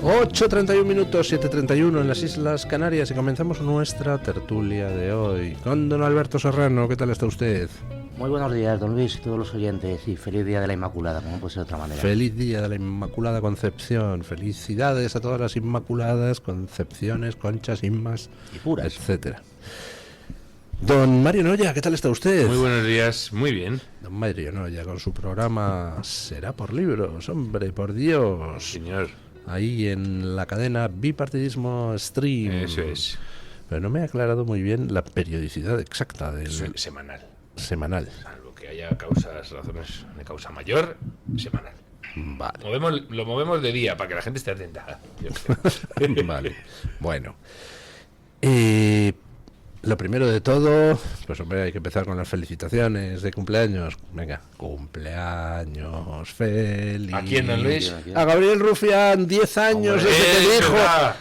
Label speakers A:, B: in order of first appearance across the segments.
A: 8:31, 7:31 en las Islas Canarias y comenzamos nuestra tertulia de hoy con don Alberto Serrano. ¿Qué tal está usted?
B: Muy buenos días, don Luis y todos los oyentes, y feliz Día de la Inmaculada, como puede ser de otra manera.
A: Feliz Día de la Inmaculada Concepción. Felicidades a todas las Inmaculadas, Concepciones, Conchas, Inmas,
B: y puras,
A: etcétera. Don Mario Noya, ¿qué tal está usted?
C: Muy buenos días, muy bien.
A: Don Mario Noya con su programa Será por Libros, hombre, por Dios.
C: Señor.
A: Ahí en la cadena Bipartidismo Stream.
C: Eso es.
A: Pero no me ha aclarado muy bien la periodicidad exacta del...
C: Semanal.
A: Semanal.
C: Salvo que haya razones de causa mayor, semanal.
A: Vale.
C: Lo movemos de día para que la gente esté atenta.
A: Vale. Bueno. Lo primero de todo, pues hombre, hay que empezar con las felicitaciones de cumpleaños. Venga, cumpleaños feliz.
C: ¿A quién, don Luis?
A: A Gabriel Rufián, 10 años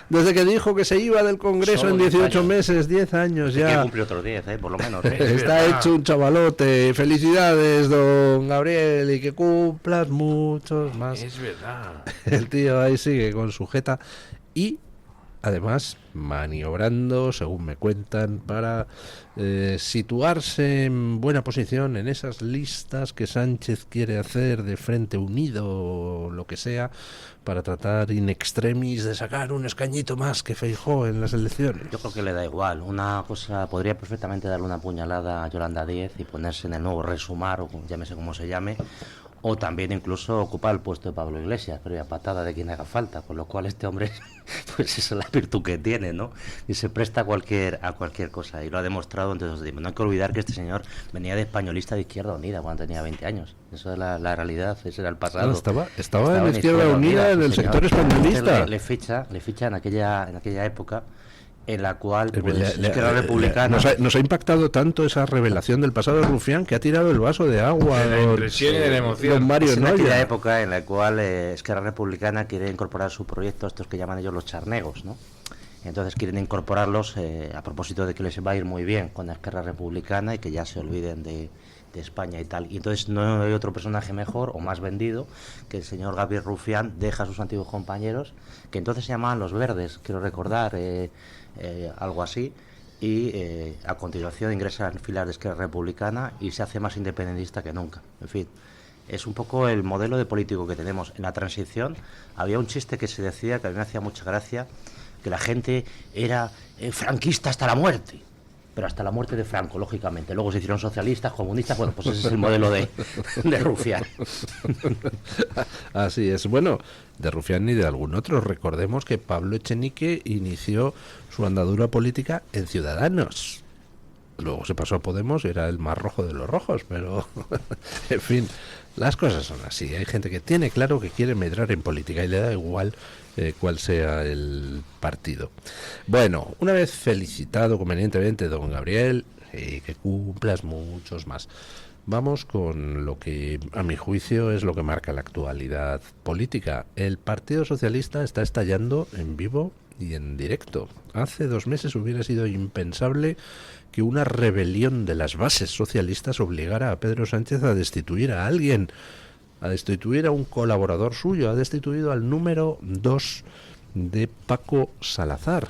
A: desde que dijo que se iba del Congreso
B: Solo
A: en 18 meses, 10 años
B: ya.
A: ya.
B: Cumple otros 10, por lo menos.
A: Está hecho un chavalote. Felicidades, don Gabriel, y que cumplas muchos más.
C: Es verdad.
A: El tío ahí sigue con su jeta y además maniobrando, según me cuentan, para situarse en buena posición en esas listas que Sánchez quiere hacer de Frente Unido o lo que sea, para tratar in extremis de sacar un escañito más que Feijóo en las elecciones.
B: Yo creo que le da igual. Una cosa, podría perfectamente darle una puñalada a Yolanda Díez y ponerse en el nuevo Resumar, o llámese como se llame, o también incluso ocupar el puesto de Pablo Iglesias, pero ya patada de quien haga falta, con lo cual este hombre, pues esa es la virtud que tiene, ¿no? Y se presta a cualquier cosa, y lo ha demostrado entre los días. No hay que olvidar que este señor venía de españolista de Izquierda Unida cuando tenía 20 años. Eso es la realidad, ese era el pasado.
A: Estaba en Izquierda Unida en el sector españolista.
B: Le ficha en aquella época, en la cual Esquerra Republicana...
A: Nos ha impactado tanto esa revelación del pasado de Rufián que ha tirado el vaso de agua.
C: De la impresión y de la emoción.
A: Mario
B: es en
A: Noya.
B: aquella época en la cual Esquerra Republicana quiere incorporar su proyecto, estos que llaman ellos los charnegos, ¿no? Entonces quieren incorporarlos a propósito de que les va a ir muy bien con la Esquerra Republicana y que ya se olviden de España y tal. Y entonces no hay otro personaje mejor o más vendido que el señor Gabriel Rufián. Deja a sus antiguos compañeros, que entonces se llamaban los Verdes, quiero recordar, algo así, y a continuación ingresa en filas de Esquerra Republicana y se hace más independentista que nunca. En fin, es un poco el modelo de político que tenemos. En la transición había un chiste que se decía, que a mí me hacía mucha gracia, que la gente era franquista hasta la muerte, pero hasta la muerte de Franco, lógicamente. Luego se hicieron socialistas, comunistas. Bueno, pues ese es el modelo de Rufián.
A: Así es. Bueno, de Rufián ni de algún otro. Recordemos que Pablo Echenique inició su andadura política en Ciudadanos. Luego se pasó a Podemos y era el más rojo de los rojos, pero en fin, las cosas son así. Hay gente que tiene claro que quiere medrar en política y le da igual cuál sea el partido. Bueno, una vez felicitado convenientemente don Gabriel, que cumplas muchos más, vamos con lo que a mi juicio es lo que marca la actualidad política. El Partido Socialista está estallando en vivo y en directo. Hace 2 meses hubiera sido impensable que una rebelión de las bases socialistas obligara a Pedro Sánchez a destituir a alguien, a destituir a un colaborador suyo. Ha destituido al número 2 de Paco Salazar.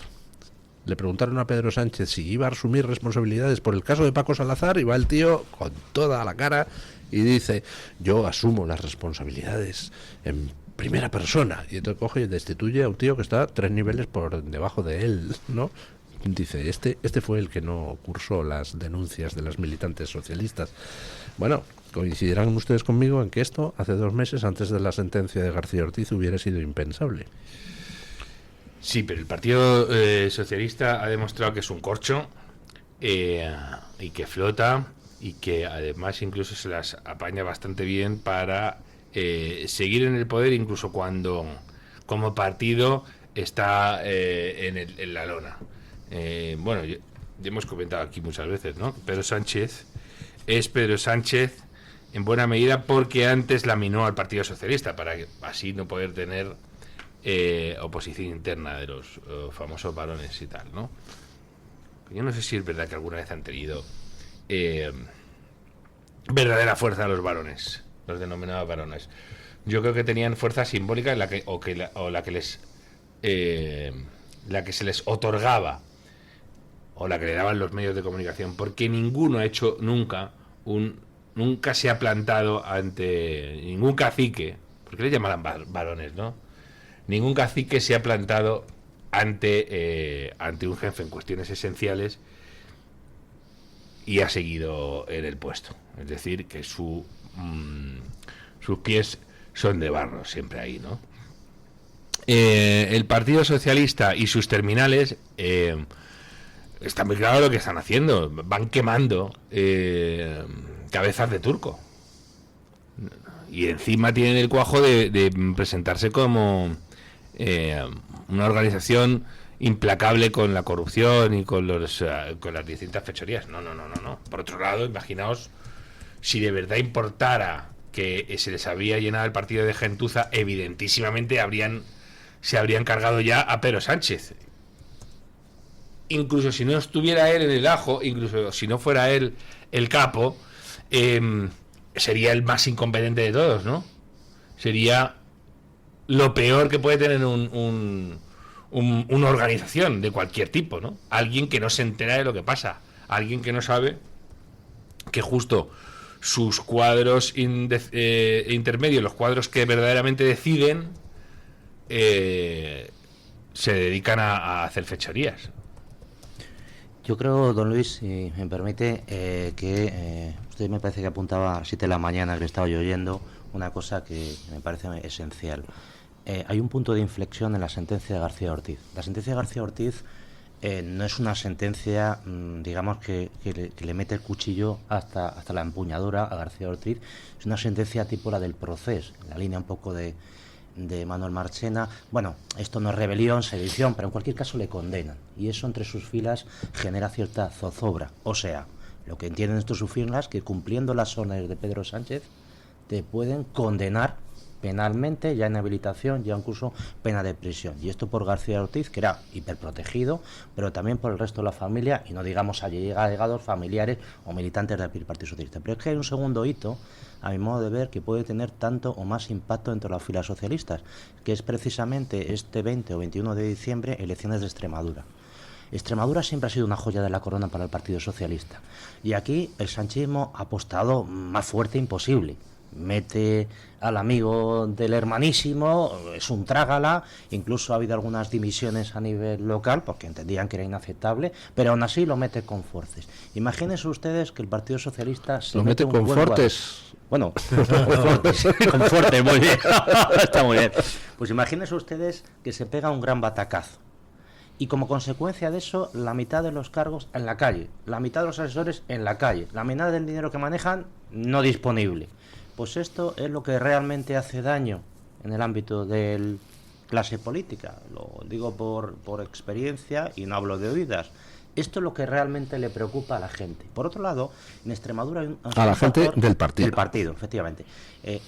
A: Le preguntaron a Pedro Sánchez si iba a asumir responsabilidades por el caso de Paco Salazar y va el tío con toda la cara y dice: yo asumo las responsabilidades en primera persona. Y entonces coge y destituye a un tío que está 3 niveles por debajo de él, ¿no? Dice, este fue el que no cursó las denuncias de las militantes socialistas. Bueno, coincidirán ustedes conmigo en que esto hace 2 meses, antes de la sentencia de García Ortiz, hubiera sido impensable.
C: Sí, pero el Partido Socialista ha demostrado que es un corcho y que flota y que además incluso se las apaña bastante bien para seguir en el poder, incluso cuando como partido está en la lona. Bueno, ya hemos comentado aquí muchas veces, ¿no? Pedro Sánchez es Pedro Sánchez en buena medida porque antes laminó al Partido Socialista para así no poder tener oposición interna de los famosos varones y tal, ¿no? Yo no sé si es verdad que alguna vez han tenido verdadera fuerza los varones, los denominados varones. Yo creo que tenían fuerza simbólica la que les la que se les otorgaba o la que le daban los medios de comunicación, porque ninguno ha hecho nunca se ha plantado ante ningún cacique, porque le llamarán varones, ¿no? Ningún cacique se ha plantado ante un jefe en cuestiones esenciales y ha seguido en el puesto. Es decir, que sus pies son de barro siempre ahí, ¿no? El Partido Socialista y sus terminales está muy claro lo que están haciendo. Van quemando cabezas de turco. Y encima tienen el cuajo de presentarse como una organización implacable con la corrupción y con las distintas fechorías. No. Por otro lado, imaginaos si de verdad importara que se les había llenado el partido de gentuza, evidentísimamente se habrían cargado ya a Pedro Sánchez. Incluso si no estuviera él en el ajo, incluso si no fuera él el capo, sería el más incompetente de todos, ¿no? Sería lo peor que puede tener una organización de cualquier tipo, ¿no? Alguien que no se entera de lo que pasa, alguien que no sabe que justo sus cuadros intermedios, los cuadros que verdaderamente deciden, se dedican a hacer fechorías.
B: Yo creo, don Luis, si me permite, que usted me parece que apuntaba a las 7 de la mañana, que le estaba yo oyendo, una cosa que me parece esencial. Hay un punto de inflexión en la sentencia de García Ortiz. La sentencia de García Ortiz no es una sentencia, digamos, que le mete el cuchillo hasta la empuñadura a García Ortiz. Es una sentencia tipo la del Procés, en la línea un poco de Manuel Marchena. Bueno, esto no es rebelión, sedición, pero en cualquier caso le condenan. Y eso entre sus filas genera cierta zozobra. O sea, lo que entienden estos sus filas, que cumpliendo las órdenes de Pedro Sánchez, te pueden condenar penalmente, ya en habilitación, ya incluso pena de prisión. Y esto por García Ortiz, que era hiperprotegido, pero también por el resto de la familia, y no digamos allegados, familiares o militantes del Partido Socialista. Pero es que hay un segundo hito, a mi modo de ver, que puede tener tanto o más impacto entre las filas socialistas, que es precisamente este 20 o 21 de diciembre, elecciones de Extremadura. Extremadura siempre ha sido una joya de la corona para el Partido Socialista. Y aquí el sanchismo ha apostado más fuerte imposible. Mete al amigo del hermanísimo, es un trágala, incluso ha habido algunas dimisiones a nivel local porque entendían que era inaceptable, pero aún así lo mete con fuertes. Imagínense ustedes que el Partido Socialista se
A: lo mete con fuertes.
B: Bueno, con fuertes, muy bien. Está muy bien. Pues imagínense ustedes que se pega un gran batacazo. Y como consecuencia de eso, la mitad de los cargos en la calle, la mitad de los asesores en la calle, la mitad del dinero que manejan no disponible. Pues esto es lo que realmente hace daño en el ámbito de clase política. Lo digo por experiencia y no hablo de oídas. Esto es lo que realmente le preocupa a la gente. Por otro lado, en Extremadura hay
A: a la gente del partido.
B: Del partido, efectivamente.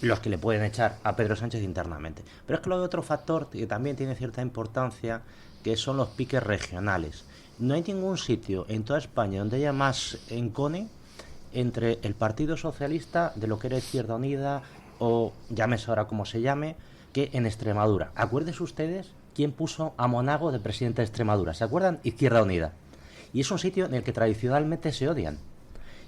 B: Los que le pueden echar a Pedro Sánchez internamente. Pero es que luego hay otro factor que también tiene cierta importancia, que son los piques regionales. No hay ningún sitio en toda España donde haya más encone entre el Partido Socialista, de lo que era Izquierda Unida, o llámese ahora como se llame, que en Extremadura. Acuérdense ustedes quién puso a Monago de presidente de Extremadura. ¿Se acuerdan? Izquierda Unida. Y es un sitio en el que tradicionalmente se odian.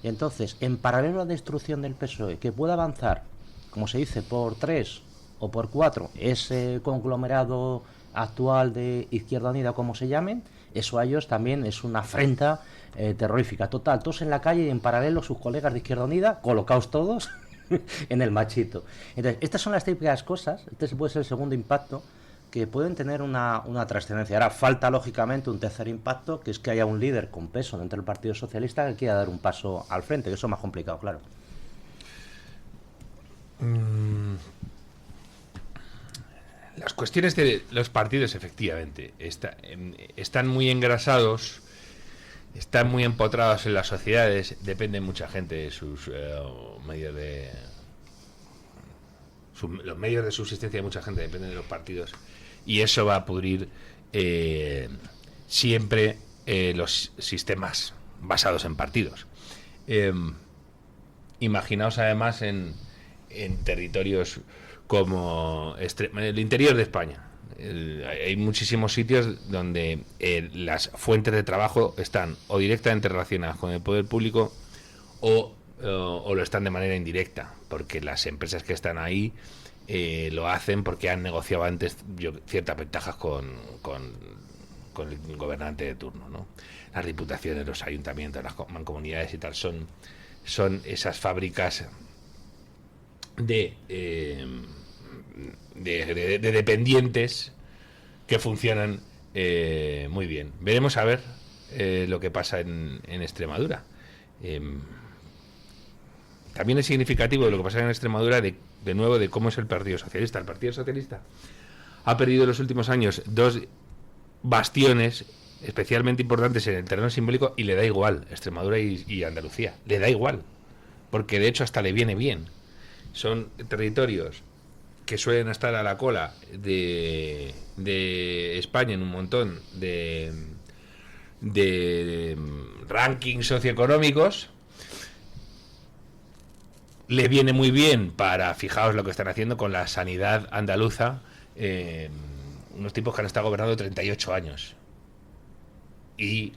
B: Y entonces, en paralelo a la destrucción del PSOE, que pueda avanzar, como se dice, por 3 o por 4, ese conglomerado actual de Izquierda Unida, como se llamen, eso a ellos también es una afrenta terrorífica. Total, todos en la calle y en paralelo sus colegas de Izquierda Unida, colocados todos en el machito. Entonces, estas son las típicas cosas, este puede ser el segundo impacto, que pueden tener una trascendencia. Ahora falta, lógicamente, un tercer impacto, que es que haya un líder con peso dentro del Partido Socialista que quiera dar un paso al frente, que eso es más complicado, claro.
C: Las cuestiones de los partidos, efectivamente, están muy engrasados, están muy empotrados en las sociedades, depende mucha gente de sus medios los medios de subsistencia de mucha gente dependen de los partidos, y eso va a pudrir siempre los sistemas basados en partidos. Imaginaos además en territorios como el interior de España, Hay muchísimos sitios donde las fuentes de trabajo están o directamente relacionadas con el poder público o lo están de manera indirecta, porque las empresas que están ahí lo hacen porque han negociado antes ciertas ventajas con el gobernante de turno, ¿no? Las diputaciones, los ayuntamientos, las mancomunidades y tal son esas fábricas de dependientes que funcionan muy bien. Veremos a ver lo que pasa en Extremadura. También es significativo de lo que pasa en Extremadura de nuevo de cómo es el Partido Socialista. El Partido Socialista ha perdido en los últimos años dos bastiones especialmente importantes en el terreno simbólico y le da igual Extremadura y Andalucía. Le da igual, porque de hecho hasta le viene bien. Son territorios que suelen estar a la cola de España en un montón de rankings socioeconómicos. Le viene muy bien para, fijaos lo que están haciendo con la sanidad andaluza, unos tipos que han estado gobernando 38 años y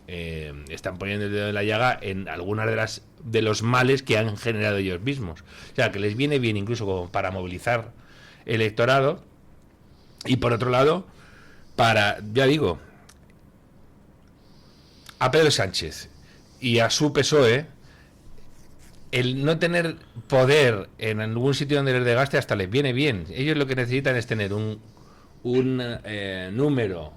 C: están poniendo el dedo en la llaga en algunas de los males que han generado ellos mismos. O sea, que les viene bien incluso como para movilizar electorado y por otro lado para, ya digo, a Pedro Sánchez y a su PSOE, el no tener poder en algún sitio donde les desgaste hasta les viene bien. Ellos lo que necesitan es tener un número,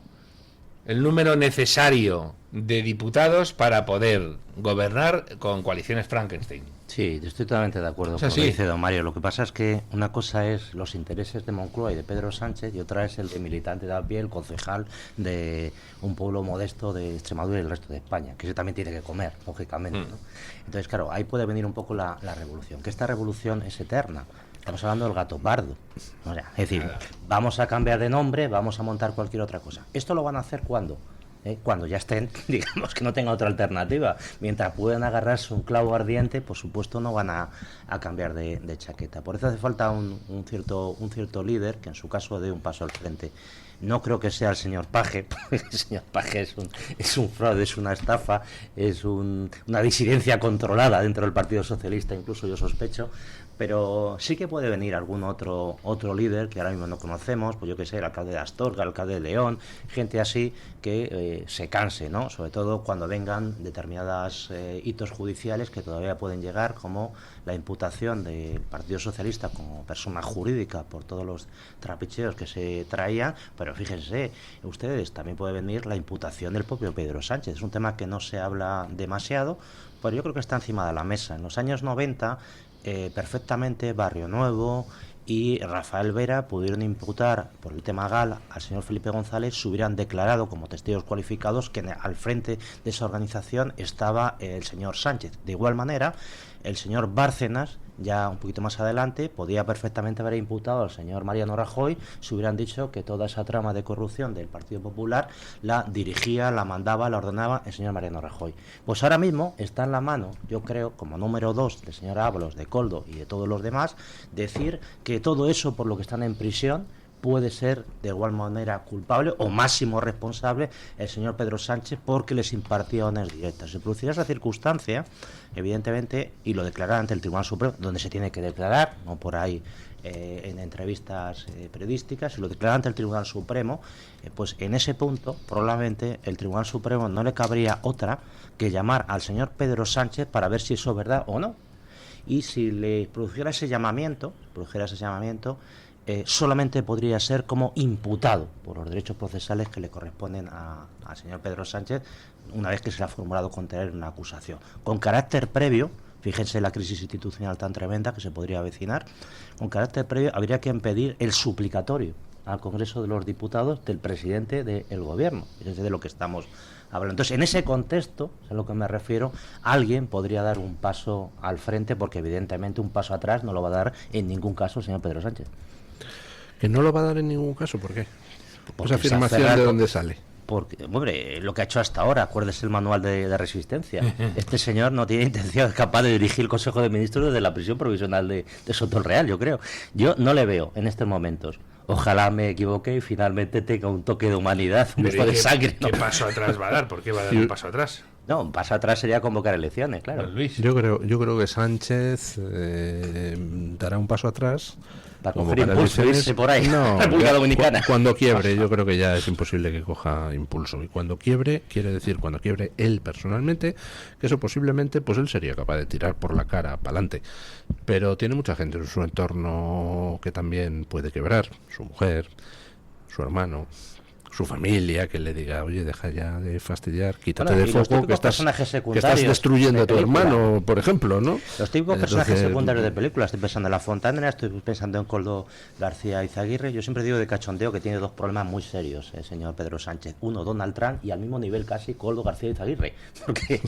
C: el número necesario de diputados para poder gobernar con coaliciones Frankenstein.
B: Sí, estoy totalmente de acuerdo con lo que dice don Mario. Lo que pasa es que una cosa es los intereses de Moncloa y de Pedro Sánchez y otra es el de militante de a pie, el concejal de un pueblo modesto de Extremadura y el resto de España, que ese también tiene que comer, lógicamente, ¿no? Entonces, claro, ahí puede venir un poco la revolución, que esta revolución es eterna. Estamos hablando del gato pardo. O sea, es decir, vamos a cambiar de nombre, vamos a montar cualquier otra cosa. ¿Esto lo van a hacer cuándo? Cuando ya estén, digamos que no tenga otra alternativa. Mientras puedan agarrarse un clavo ardiente, por supuesto no van a cambiar de chaqueta. Por eso hace falta un cierto líder que en su caso dé un paso al frente. No creo que sea el señor Paje, porque el señor Paje es un fraude, es una estafa, es una disidencia controlada dentro del Partido Socialista, incluso yo sospecho. Pero sí que puede venir algún otro líder que ahora mismo no conocemos, pues yo que sé, el alcalde de Astorga, el alcalde de León, gente así que se canse, ¿no? Sobre todo cuando vengan determinados hitos judiciales que todavía pueden llegar, como la imputación del Partido Socialista como persona jurídica por todos los trapicheos que se traían, pero fíjense, ustedes, también puede venir la imputación del propio Pedro Sánchez. Es un tema que no se habla demasiado, pero yo creo que está encima de la mesa. En los años 90... perfectamente Barrio Nuevo y Rafael Vera pudieron imputar por el tema GAL al señor Felipe González, se hubieran declarado como testigos cualificados que al frente de esa organización estaba el señor Sánchez. De igual manera, el señor Bárcenas, ya un poquito más adelante, podía perfectamente haber imputado al señor Mariano Rajoy si hubieran dicho que toda esa trama de corrupción del Partido Popular la dirigía, la mandaba, la ordenaba el señor Mariano Rajoy. Pues ahora mismo está en la mano, yo creo, como número 2 del señor Ábalos, de Koldo y de todos los demás, decir que todo eso por lo que están en prisión puede ser de igual manera culpable o máximo responsable el señor Pedro Sánchez porque les impartía órdenes directas. Se produciría esa circunstancia, evidentemente, y lo declarará ante el Tribunal Supremo, donde se tiene que declarar, no por ahí en entrevistas periodísticas, si lo declara ante el Tribunal Supremo, pues en ese punto probablemente el Tribunal Supremo no le cabría otra que llamar al señor Pedro Sánchez para ver si eso es verdad o no. Y si le produjera ese llamamiento, solamente podría ser como imputado por los derechos procesales que le corresponden al señor Pedro Sánchez una vez que se le ha formulado contra él una acusación. Con carácter previo, fíjense la crisis institucional tan tremenda que se podría avecinar, con carácter previo habría que impedir el suplicatorio al Congreso de los Diputados del presidente del Gobierno. Es de lo que estamos hablando. Entonces, en ese contexto, es a lo que me refiero, alguien podría dar un paso al frente, porque evidentemente un paso atrás no lo va a dar en ningún caso el señor Pedro Sánchez.
A: Que no lo va a dar en ningún caso, ¿por qué?
B: Porque
A: esa afirmación de dónde sale.
B: Porque, hombre, lo que ha hecho hasta ahora, acuérdese el manual de resistencia. Este señor no tiene intención, es capaz de dirigir el Consejo de Ministros desde la prisión provisional de Soto el Real, yo creo. Yo no le veo en estos momentos Ojalá me equivoque y finalmente tenga un toque de humanidad, un
C: Pero
B: gusto de
C: ¿qué,
B: sangre, ¿no?
C: qué paso atrás va a dar? ¿Por qué va a dar un paso atrás?
B: No, un paso atrás sería convocar elecciones, claro.
C: Don Luis.
A: Yo creo que Sánchez dará un paso atrás.
B: Va a coger
A: convocará
B: impulso,
A: elecciones.
B: irse por ahí,
A: No,
B: República
A: ya,
B: Dominicana.
A: Cuando quiebre, yo creo que ya es imposible que coja impulso. Y cuando quiebre, quiere decir cuando quiebre él personalmente, que eso posiblemente, pues él sería capaz de tirar por la cara para adelante. Pero tiene mucha gente en su entorno que también puede quebrar, su mujer, su hermano, su familia, que le diga, oye, deja ya de fastidiar, quítate
B: Bueno,
A: de
B: y los
A: foco,
B: típicos personajes
A: que estás
B: secundarios
A: destruyendo
B: de
A: a tu
B: película.
A: hermano, por ejemplo, ¿no?
B: Los típicos personajes
A: Entonces,
B: secundarios de películas, estoy pensando en La Fontanera, estoy pensando en Coldo García Izaguirre. Yo siempre digo de cachondeo que tiene dos problemas muy serios, el señor Pedro Sánchez. Uno, Donald Trump, y al mismo nivel casi Coldo García Izaguirre, porque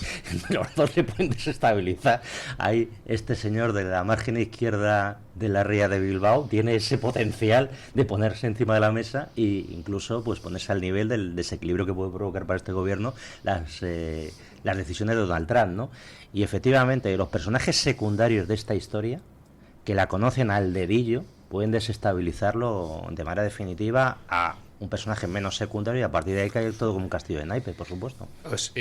B: los dos le pueden desestabilizar. Ahí este señor de la margen izquierda de la ría de Bilbao tiene ese potencial de ponerse encima de la mesa e incluso pues ponerse al nivel del desequilibrio que puede provocar para este gobierno las decisiones de Donald Trump, ¿no? Y efectivamente los personajes secundarios de esta historia, que la conocen al dedillo, pueden desestabilizarlo de manera definitiva a un personaje menos secundario, y a partir de ahí cae todo como un castillo de naipes, por supuesto.
C: Pues,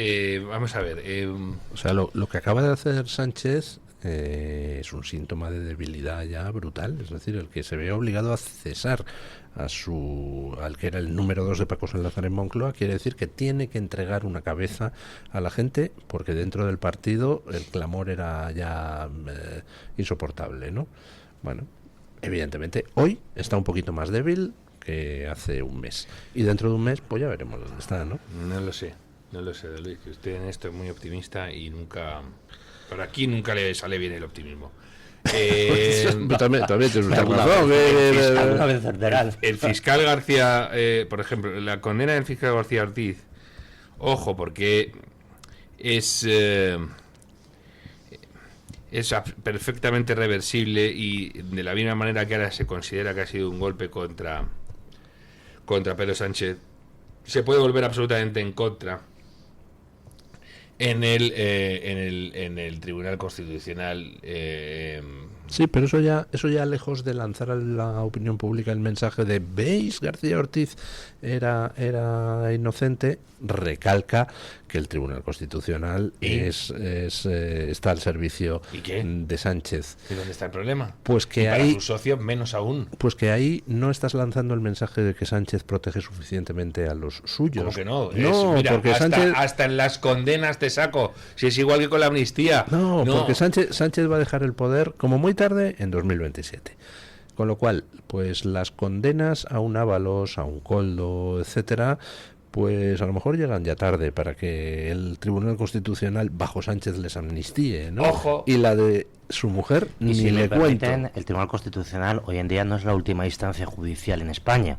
C: vamos a ver.
A: o sea, lo que acaba de hacer Sánchez es un síntoma de debilidad ya brutal, es decir, el que se ve obligado a cesar al que era el número 2 de Paco Salazar en Moncloa, quiere decir que tiene que entregar una cabeza a la gente, porque dentro del partido el clamor era ya insoportable, ¿no? Bueno, evidentemente hoy está un poquito más débil que hace un mes, y dentro de un mes pues ya veremos dónde está, ¿no?
C: No lo sé, don Luis, que usted en esto es muy optimista y nunca... Por aquí nunca le sale bien el optimismo.
A: También tienes usted
B: Alguna
A: razón.
B: vez certerán.
C: El fiscal García, por ejemplo, la condena del fiscal García Ortiz, ojo, porque es perfectamente reversible, y de la misma manera que ahora se considera que ha sido un golpe contra Pedro Sánchez, se puede volver absolutamente en contra en el Tribunal Constitucional.
A: Sí, pero eso ya lejos de lanzar a la opinión pública el mensaje de ¿veis? García Ortiz era inocente, recalca que el Tribunal Constitucional está al servicio de Sánchez.
C: ¿Y dónde está el problema?
A: Pues que
C: y para
A: ahí,
C: sus socios menos aún.
A: pues que ahí no estás lanzando el mensaje de que Sánchez protege suficientemente a los suyos.
C: ¿Cómo que no?
A: No,
C: Mira,
A: porque Sánchez...
C: hasta en las condenas te saco. Si es igual que con la amnistía.
A: No, porque Sánchez va a dejar el poder como muy tarde en 2027. Con lo cual, pues las condenas a un Ábalos, a un Coldo, etcétera, pues a lo mejor llegan ya tarde para que el Tribunal Constitucional bajo Sánchez les amnistíe, ¿no?
C: Ojo.
A: Y la de su mujer
B: Y
A: ni
B: si
A: le
B: me
A: cuento.
B: permiten, el Tribunal Constitucional hoy en día no es la última instancia judicial en España.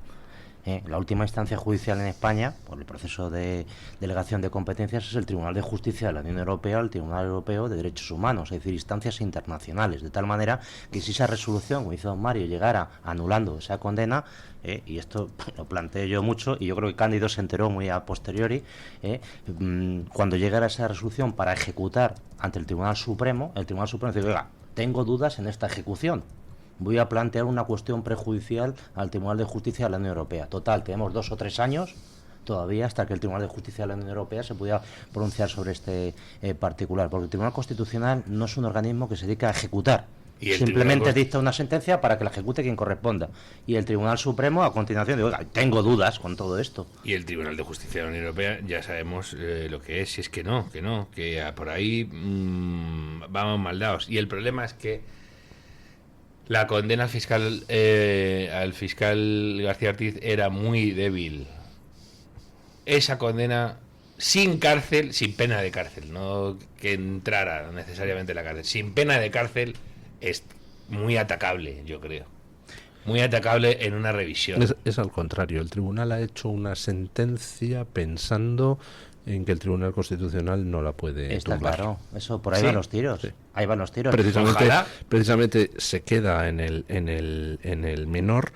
B: La última instancia judicial en España, por el proceso de delegación de competencias, es el Tribunal de Justicia de la Unión Europea, el Tribunal Europeo de Derechos Humanos, es decir, instancias internacionales, de tal manera que si esa resolución, como dice don Mario, llegara anulando esa condena, y esto lo planteé yo mucho, y yo creo que Cándido se enteró muy a posteriori, cuando llegara esa resolución para ejecutar ante el Tribunal Supremo dice, oiga, tengo dudas en esta ejecución. Voy a plantear una cuestión prejudicial al Tribunal de Justicia de la Unión Europea. Total, tenemos 2 o 3 años todavía hasta que el Tribunal de Justicia de la Unión Europea se pueda pronunciar sobre este particular, porque el Tribunal Constitucional no es un organismo que se dedica a ejecutar. Simplemente dicta una sentencia para que la ejecute quien corresponda. Y el Tribunal Supremo, a continuación, dice, oiga, tengo dudas con todo esto.
C: Y el Tribunal de Justicia de la Unión Europea, ya sabemos lo que es, si es que no, que por ahí vamos mal dados. Y el problema es que la condena al fiscal García Ortiz era muy débil. Esa condena sin cárcel, sin pena de cárcel, no que entrara necesariamente en la cárcel, sin pena de cárcel, es muy atacable, yo creo. Muy atacable en una revisión.
A: Es al contrario, el tribunal ha hecho una sentencia pensando en que el Tribunal Constitucional no la puede
B: Está
A: tumbar.
B: claro, eso por ahí van los tiros.
A: Sí.
B: Ahí van los tiros.
A: Precisamente se queda en el menor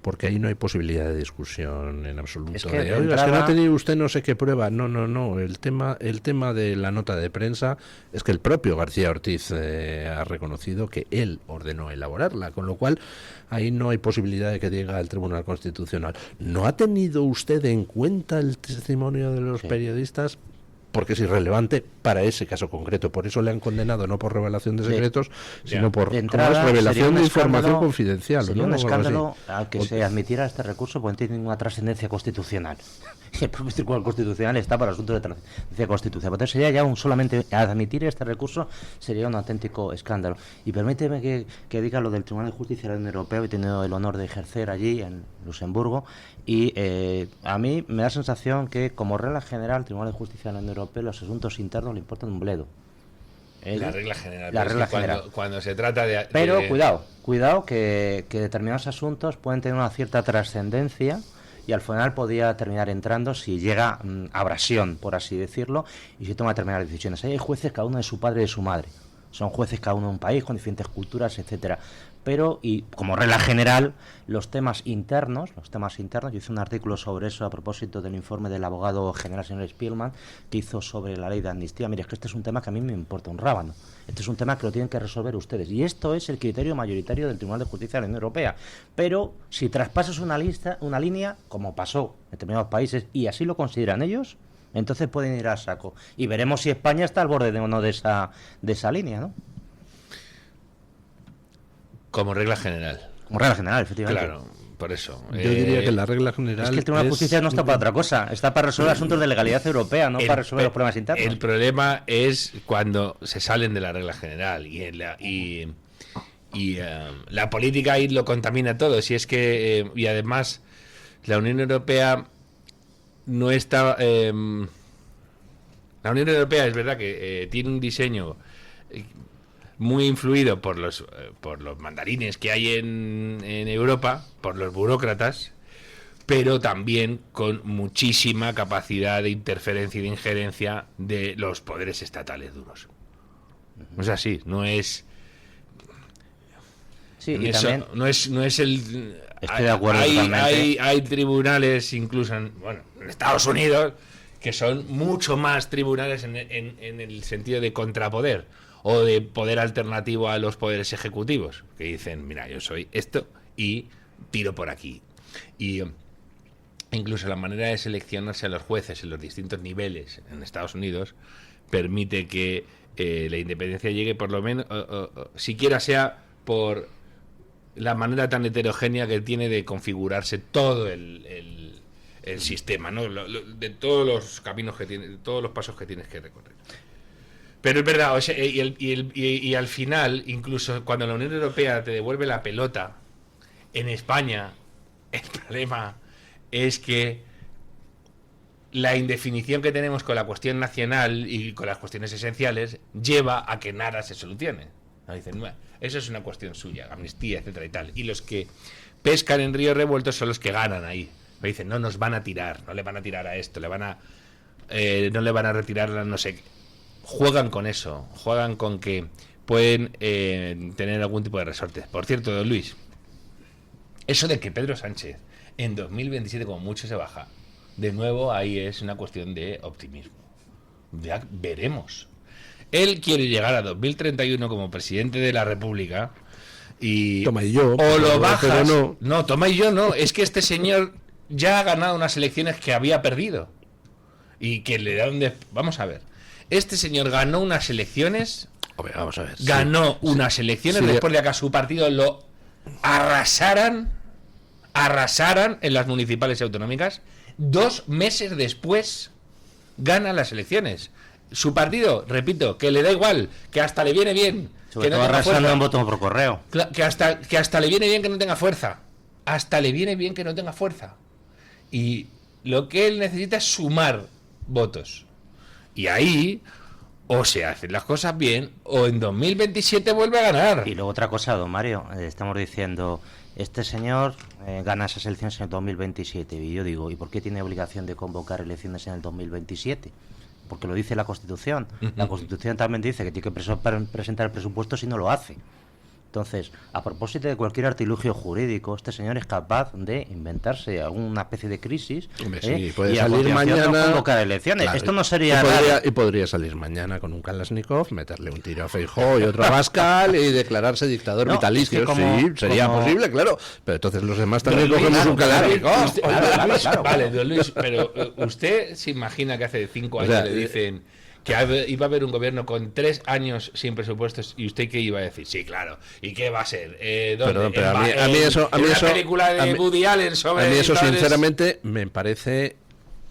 A: porque ahí no hay posibilidad de discusión en absoluto.
B: Es que,
A: Oiga, es que no ha tenido usted no sé qué prueba. No. El tema de la nota de prensa es que el propio García Ortiz ha reconocido que él ordenó elaborarla, con lo cual ahí no hay posibilidad de que diga el Tribunal Constitucional. ¿No ha tenido usted en cuenta el testimonio de los periodistas? Porque es irrelevante para ese caso concreto. Por eso le han condenado no por revelación de secretos, sino por revelación de información confidencial.
B: Sería un escándalo al que se admitiera este recurso, porque no tiene ninguna trascendencia constitucional. El propio Tribunal Constitucional está para asuntos de trascendencia constitucional. Entonces sería ya solamente admitir este recurso sería un auténtico escándalo. Y permíteme que diga lo del Tribunal de Justicia de la Unión Europea. He tenido el honor de ejercer allí en Luxemburgo y a mí me da la sensación que, como regla general, el Tribunal de Justicia de la Unión Europea, los asuntos internos le importan un bledo.
C: La regla general.
B: La regla general.
C: Cuando se trata de...
B: Pero cuidado que determinados asuntos pueden tener una cierta trascendencia y al final podría terminar entrando si llega a abrasión, por así decirlo, y se toma determinadas decisiones. Hay jueces cada uno de su padre y de su madre. Son jueces cada uno de un país, con diferentes culturas, etcétera. Pero, y como regla general, los temas internos, yo hice un artículo sobre eso a propósito del informe del abogado general señor Spielman, que hizo sobre la ley de amnistía. Mire, es que este es un tema que a mí me importa un rábano. Este es un tema que lo tienen que resolver ustedes. Y esto es el criterio mayoritario del Tribunal de Justicia de la Unión Europea. Pero, si traspasas una línea, como pasó en determinados países, y así lo consideran ellos, entonces pueden ir a saco. Y veremos si España está al borde de o no de esa línea, ¿no?
C: Como regla general.
B: Como regla general, efectivamente.
C: Claro, por eso.
A: Yo diría que la regla general...
B: Es que el Tribunal de Justicia no está para otra cosa. Está para resolver asuntos de legalidad europea, no para resolver los problemas internos.
C: El problema es cuando se salen de la regla general y la política ahí lo contamina todo. Si es que... y además, la Unión Europea no está... la Unión Europea es verdad que tiene un diseño muy influido por los mandarines que hay en Europa, por los burócratas, pero también con muchísima capacidad de interferencia y de injerencia de los poderes estatales duros. No es así, no es...
B: Sí, y también...
C: no es el...
B: Estoy de acuerdo totalmente.
C: Hay tribunales, incluso en Estados Unidos, que son mucho más tribunales en el sentido de contrapoder o de poder alternativo a los poderes ejecutivos, que dicen, mira, yo soy esto y tiro por aquí. Y incluso la manera de seleccionarse a los jueces en los distintos niveles en Estados Unidos permite que la independencia llegue por lo menos, siquiera sea por la manera tan heterogénea que tiene de configurarse todo el sistema, ¿no? De todos los caminos que tiene, todos los pasos que tienes que recorrer. Pero es verdad, o sea, y al final, incluso cuando la Unión Europea te devuelve la pelota, en España el problema es que la indefinición que tenemos con la cuestión nacional y con las cuestiones esenciales lleva a que nada se solucione. Dicen, bueno, eso es una cuestión suya, amnistía, etcétera y tal. Y los que pescan en ríos revueltos son los que ganan ahí. Me dicen, no nos van a tirar, no le van a tirar a esto, no le van a retirar no sé qué. Juegan con eso, juegan con que pueden tener algún tipo de resorte. Por cierto, don Luis, eso de que Pedro Sánchez en 2027 como mucho se baja, de nuevo ahí es una cuestión de optimismo. Ya veremos. Él quiere llegar a 2031 como presidente de la República y...
A: Toma y yo.
C: O lo bajas.
A: No,
C: toma y yo no. Es que este señor ya ha ganado unas elecciones que había perdido. Y que le da un... Vamos a ver. Este señor ganó unas elecciones...
A: Vamos a ver.
C: Ganó unas elecciones después de que a su partido lo arrasaran en las municipales y autonómicas. 2 meses después gana las elecciones. Su partido, repito, que le da igual, que hasta le viene bien
B: sobre
C: que no
B: todo
C: tenga fuerza,
B: en votos por correo.
C: Que hasta le viene bien que no tenga fuerza. Hasta le viene bien que no tenga fuerza. Y lo que él necesita es sumar votos. Y ahí o se hacen las cosas bien o en 2027 vuelve a ganar.
B: Y luego otra cosa, don Mario, estamos diciendo, este señor gana esas elecciones en el 2027. Y yo digo, ¿y por qué tiene obligación de convocar elecciones en el 2027? Porque lo dice la Constitución. La Constitución también dice que tiene que presentar el presupuesto si no lo hace. Entonces, a propósito de cualquier artilugio jurídico, este señor es capaz de inventarse alguna especie de crisis.
A: Hombre, sí, puede
B: y
A: salir mañana.
B: No convocar elecciones.
A: Claro,
B: esto no sería.
A: Y podría salir mañana con un Kalashnikov, meterle un tiro a Feijóo y otro a Bascal y declararse dictador vitalicio.
B: Es que como,
A: sí, sería posible, claro. Pero entonces los demás también cogemos un Kalashnikov.
C: Vale, don Luis, pero ¿usted se imagina que hace 5 años le dicen que iba a haber un gobierno con 3 años sin presupuestos y usted qué iba a decir? Sí, claro. ¿Y qué va a ser? ¿Dónde?
A: Pero a mí eso,
C: película de Woody Allen sobre
A: a mí eso
C: dictadores...
A: sinceramente me parece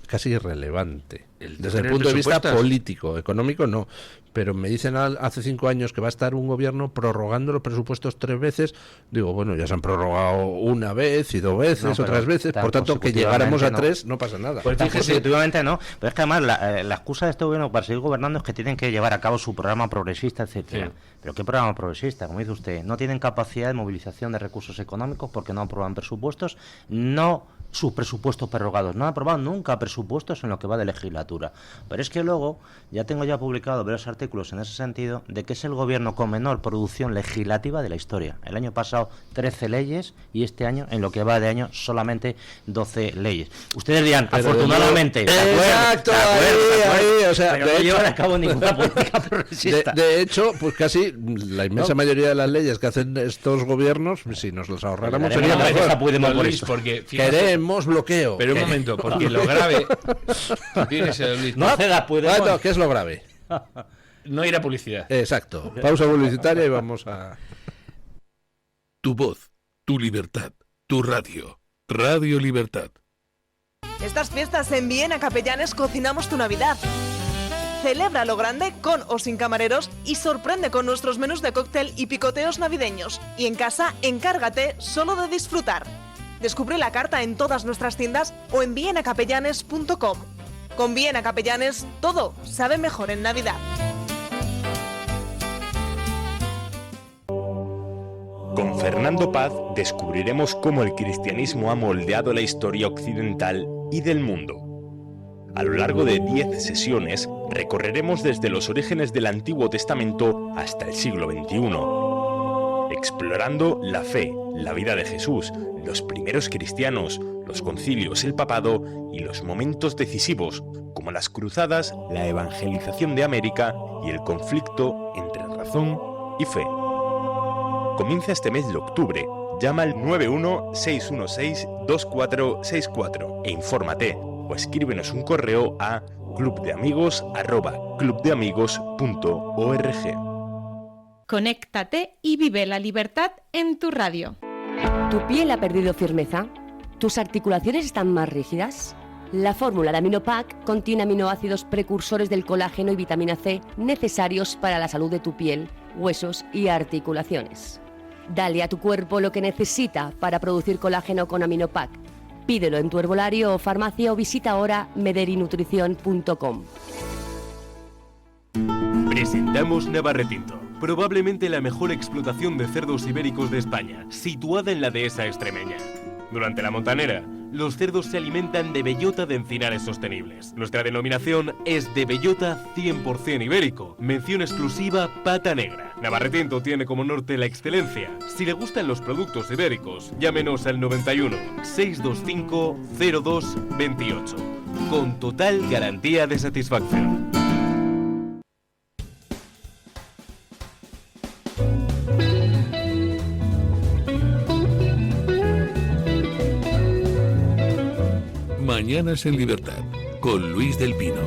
A: casi irrelevante. Desde el punto de vista político, económico no. Pero me dicen hace 5 años que va a estar un gobierno prorrogando los presupuestos 3 veces. Digo, bueno, ya se han prorrogado 1 vez y 2 veces, otras veces. Por tanto, que llegáramos a 3 no pasa nada.
B: Pues consecutivamente no. Pero es que además la excusa de este gobierno para seguir gobernando es que tienen que llevar a cabo su programa progresista, etcétera. Sí. Pero ¿qué programa progresista? Como dice usted, no tienen capacidad de movilización de recursos económicos porque no aprueban presupuestos, no sus presupuestos prorrogados. No han aprobado nunca presupuestos en lo que va de legislatura. Pero es que luego, ya tengo publicado varios artículos en ese sentido, de que es el gobierno con menor producción legislativa de la historia. El año pasado 13 leyes y este año, en lo que va de año, solamente 12 leyes. Ustedes dirán, pero afortunadamente,
A: exacto, ahí, o sea,
B: pero no llevan a cabo ninguna política progresista.
A: De hecho, pues casi la inmensa mayoría de las leyes que hacen estos gobiernos, si nos las ahorráramos, sería mejor.
C: Porque
A: queremos bloqueo.
C: Pero un momento, porque lo grave...
A: ¿Qué es lo grave?
C: No ir a publicidad.
A: Exacto. Pausa publicitaria y vamos a...
D: Tu voz, tu libertad, tu radio. Radio Libertad.
E: Estas fiestas en Viena Capellanes cocinamos tu Navidad. Celebra lo grande con o sin camareros y sorprende con nuestros menús de cóctel y picoteos navideños. Y en casa, encárgate solo de disfrutar. Descubre la carta en todas nuestras tiendas o en vienacapellanes.com. Con Viena Capellanes, todo sabe mejor en Navidad.
F: Con Fernando Paz descubriremos cómo el cristianismo ha moldeado la historia occidental y del mundo. A lo largo de 10 sesiones recorreremos desde los orígenes del Antiguo Testamento hasta el siglo XXI, explorando la fe, la vida de Jesús, los primeros cristianos, los concilios, el papado y los momentos decisivos, como las cruzadas, la evangelización de América y el conflicto entre razón y fe. Comienza este mes de octubre. Llama al 91-616-2464 e infórmate o escríbenos un correo a clubdeamigos@clubdeamigos.org.
G: Conéctate y vive la libertad en tu radio.
H: ¿Tu piel ha perdido firmeza? ¿Tus articulaciones están más rígidas? La fórmula de Aminopac contiene aminoácidos precursores del colágeno y vitamina C necesarios para la salud de tu piel, huesos y articulaciones. Dale a tu cuerpo lo que necesita para producir colágeno con Aminopac. Pídelo en tu herbolario o farmacia o visita ahora mederinutrición.com.
I: Presentamos Navarretinto, probablemente la mejor explotación de cerdos ibéricos de España, situada en la dehesa extremeña. Durante la montanera, los cerdos se alimentan de bellota de encinares sostenibles. Nuestra denominación es de bellota 100% ibérico. Mención exclusiva Pata Negra. Navarretinto tiene como norte la excelencia. Si le gustan los productos ibéricos, llámenos al 91 625 02 28. Con total garantía de satisfacción.
D: Mañanas en Libertad, con Luis del Pino.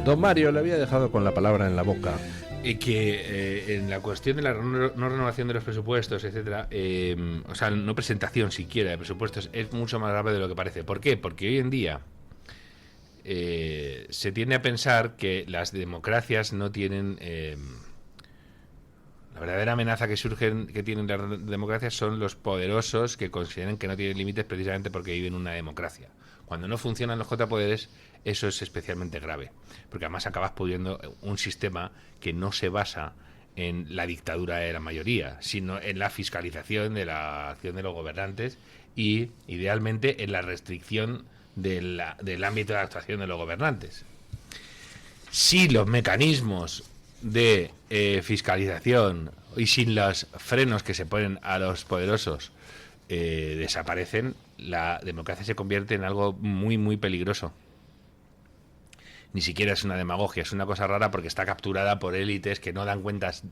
A: Don Mario le había dejado con la palabra en la boca.
C: Y que en la cuestión de la no renovación de los presupuestos, etcétera, o sea, no presentación siquiera de presupuestos, es mucho más grave de lo que parece. ¿Por qué? Porque hoy en día se tiende a pensar que las democracias no tienen... La verdadera amenaza que tienen las democracias son los poderosos que consideran que no tienen límites precisamente porque viven en una democracia. Cuando no funcionan los contrapoderes, eso es especialmente grave, porque además acabas pudiendo un sistema que no se basa en la dictadura de la mayoría, sino en la fiscalización de la acción de los gobernantes y, idealmente, en la restricción del ámbito de actuación de los gobernantes. sin los mecanismos de fiscalización y sin los frenos que se ponen a los poderosos desaparecen, la democracia se convierte en algo muy, muy peligroso. Ni siquiera es una demagogia, es una cosa rara porque está capturada por élites que no dan cuentas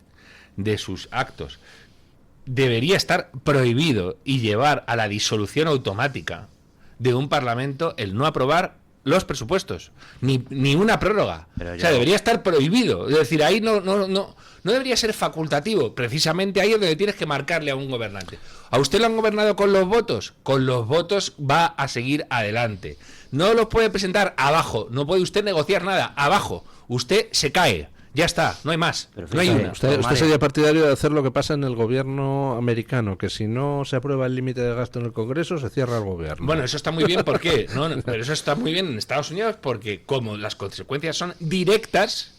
C: de sus actos. Debería estar prohibido y llevar a la disolución automática de un parlamento el no aprobar los presupuestos, ni una prórroga. O sea, debería estar prohibido. Es decir, ahí no debería ser facultativo. Precisamente ahí es donde tienes que marcarle a un gobernante. ¿A usted lo han gobernado con los votos? Con los votos va a seguir adelante. No los puede presentar abajo, no puede usted negociar nada, abajo. Usted se cae. Ya está, no hay más.
B: Pero
C: no hay una.
A: Usted sería partidario de hacer lo que pasa en el gobierno americano, que si no se aprueba el límite de gasto en el Congreso, se cierra el gobierno.
C: Bueno, eso está muy bien, ¿por qué? No, pero eso está muy bien en Estados Unidos porque como las consecuencias son directas,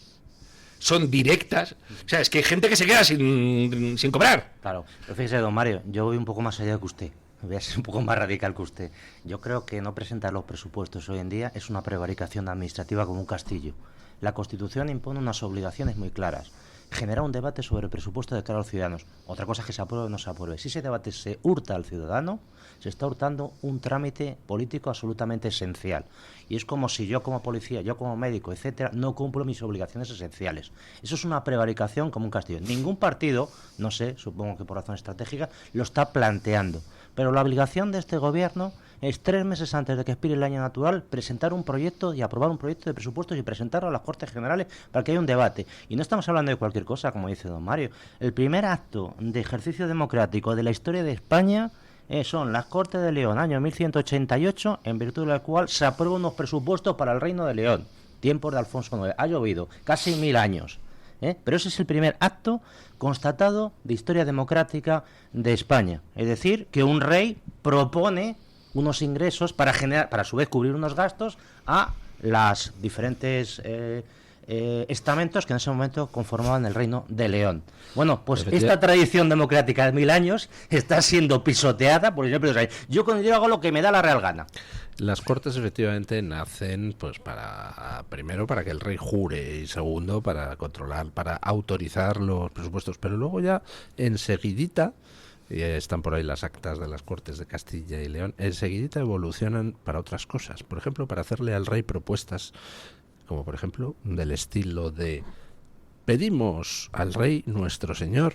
C: o sea, es que hay gente que se queda sin cobrar.
B: Claro, pero fíjese, don Mario, yo voy un poco más allá que usted. Voy a ser un poco más radical que usted. Yo creo que no presentar los presupuestos hoy en día es una prevaricación administrativa como un castillo. La Constitución impone unas obligaciones muy claras. Genera un debate sobre el presupuesto de cara a los ciudadanos. Otra cosa es que se apruebe o no se apruebe. Si ese debate se hurta al ciudadano, se está hurtando un trámite político absolutamente esencial. Y es como si yo como policía, yo como médico, etcétera, no cumplo mis obligaciones esenciales. Eso es una prevaricación como un castillo. Ningún partido, no sé, supongo que por razón estratégica, lo está planteando. Pero la obligación de este gobierno es 3 meses antes de que expire el año natural presentar un proyecto y aprobar un proyecto de presupuestos y presentarlo a las Cortes Generales para que haya un debate. Y no estamos hablando de cualquier cosa, como dice don Mario. El primer acto de ejercicio democrático de la historia de España son las Cortes de León, año 1188, en virtud de la cual se aprueban unos presupuestos para el Reino de León, tiempos de Alfonso IX. Ha llovido casi 1000 años. Pero ese es el primer acto constatado de historia democrática de España. Es decir, que un rey propone unos ingresos para generar, para a su vez cubrir unos gastos a las diferentes estamentos que en ese momento conformaban el Reino de León. Bueno, pues esta tradición democrática de 1000 años está siendo pisoteada por el señor. Yo cuando yo hago lo que me da la real gana.
A: Las Cortes efectivamente nacen pues primero para que el rey jure y segundo para controlar, para autorizar los presupuestos, pero luego ya enseguidita, y están por ahí las actas de las Cortes de Castilla y León, enseguidita evolucionan para otras cosas, por ejemplo para hacerle al rey propuestas como por ejemplo del estilo de: pedimos al rey nuestro señor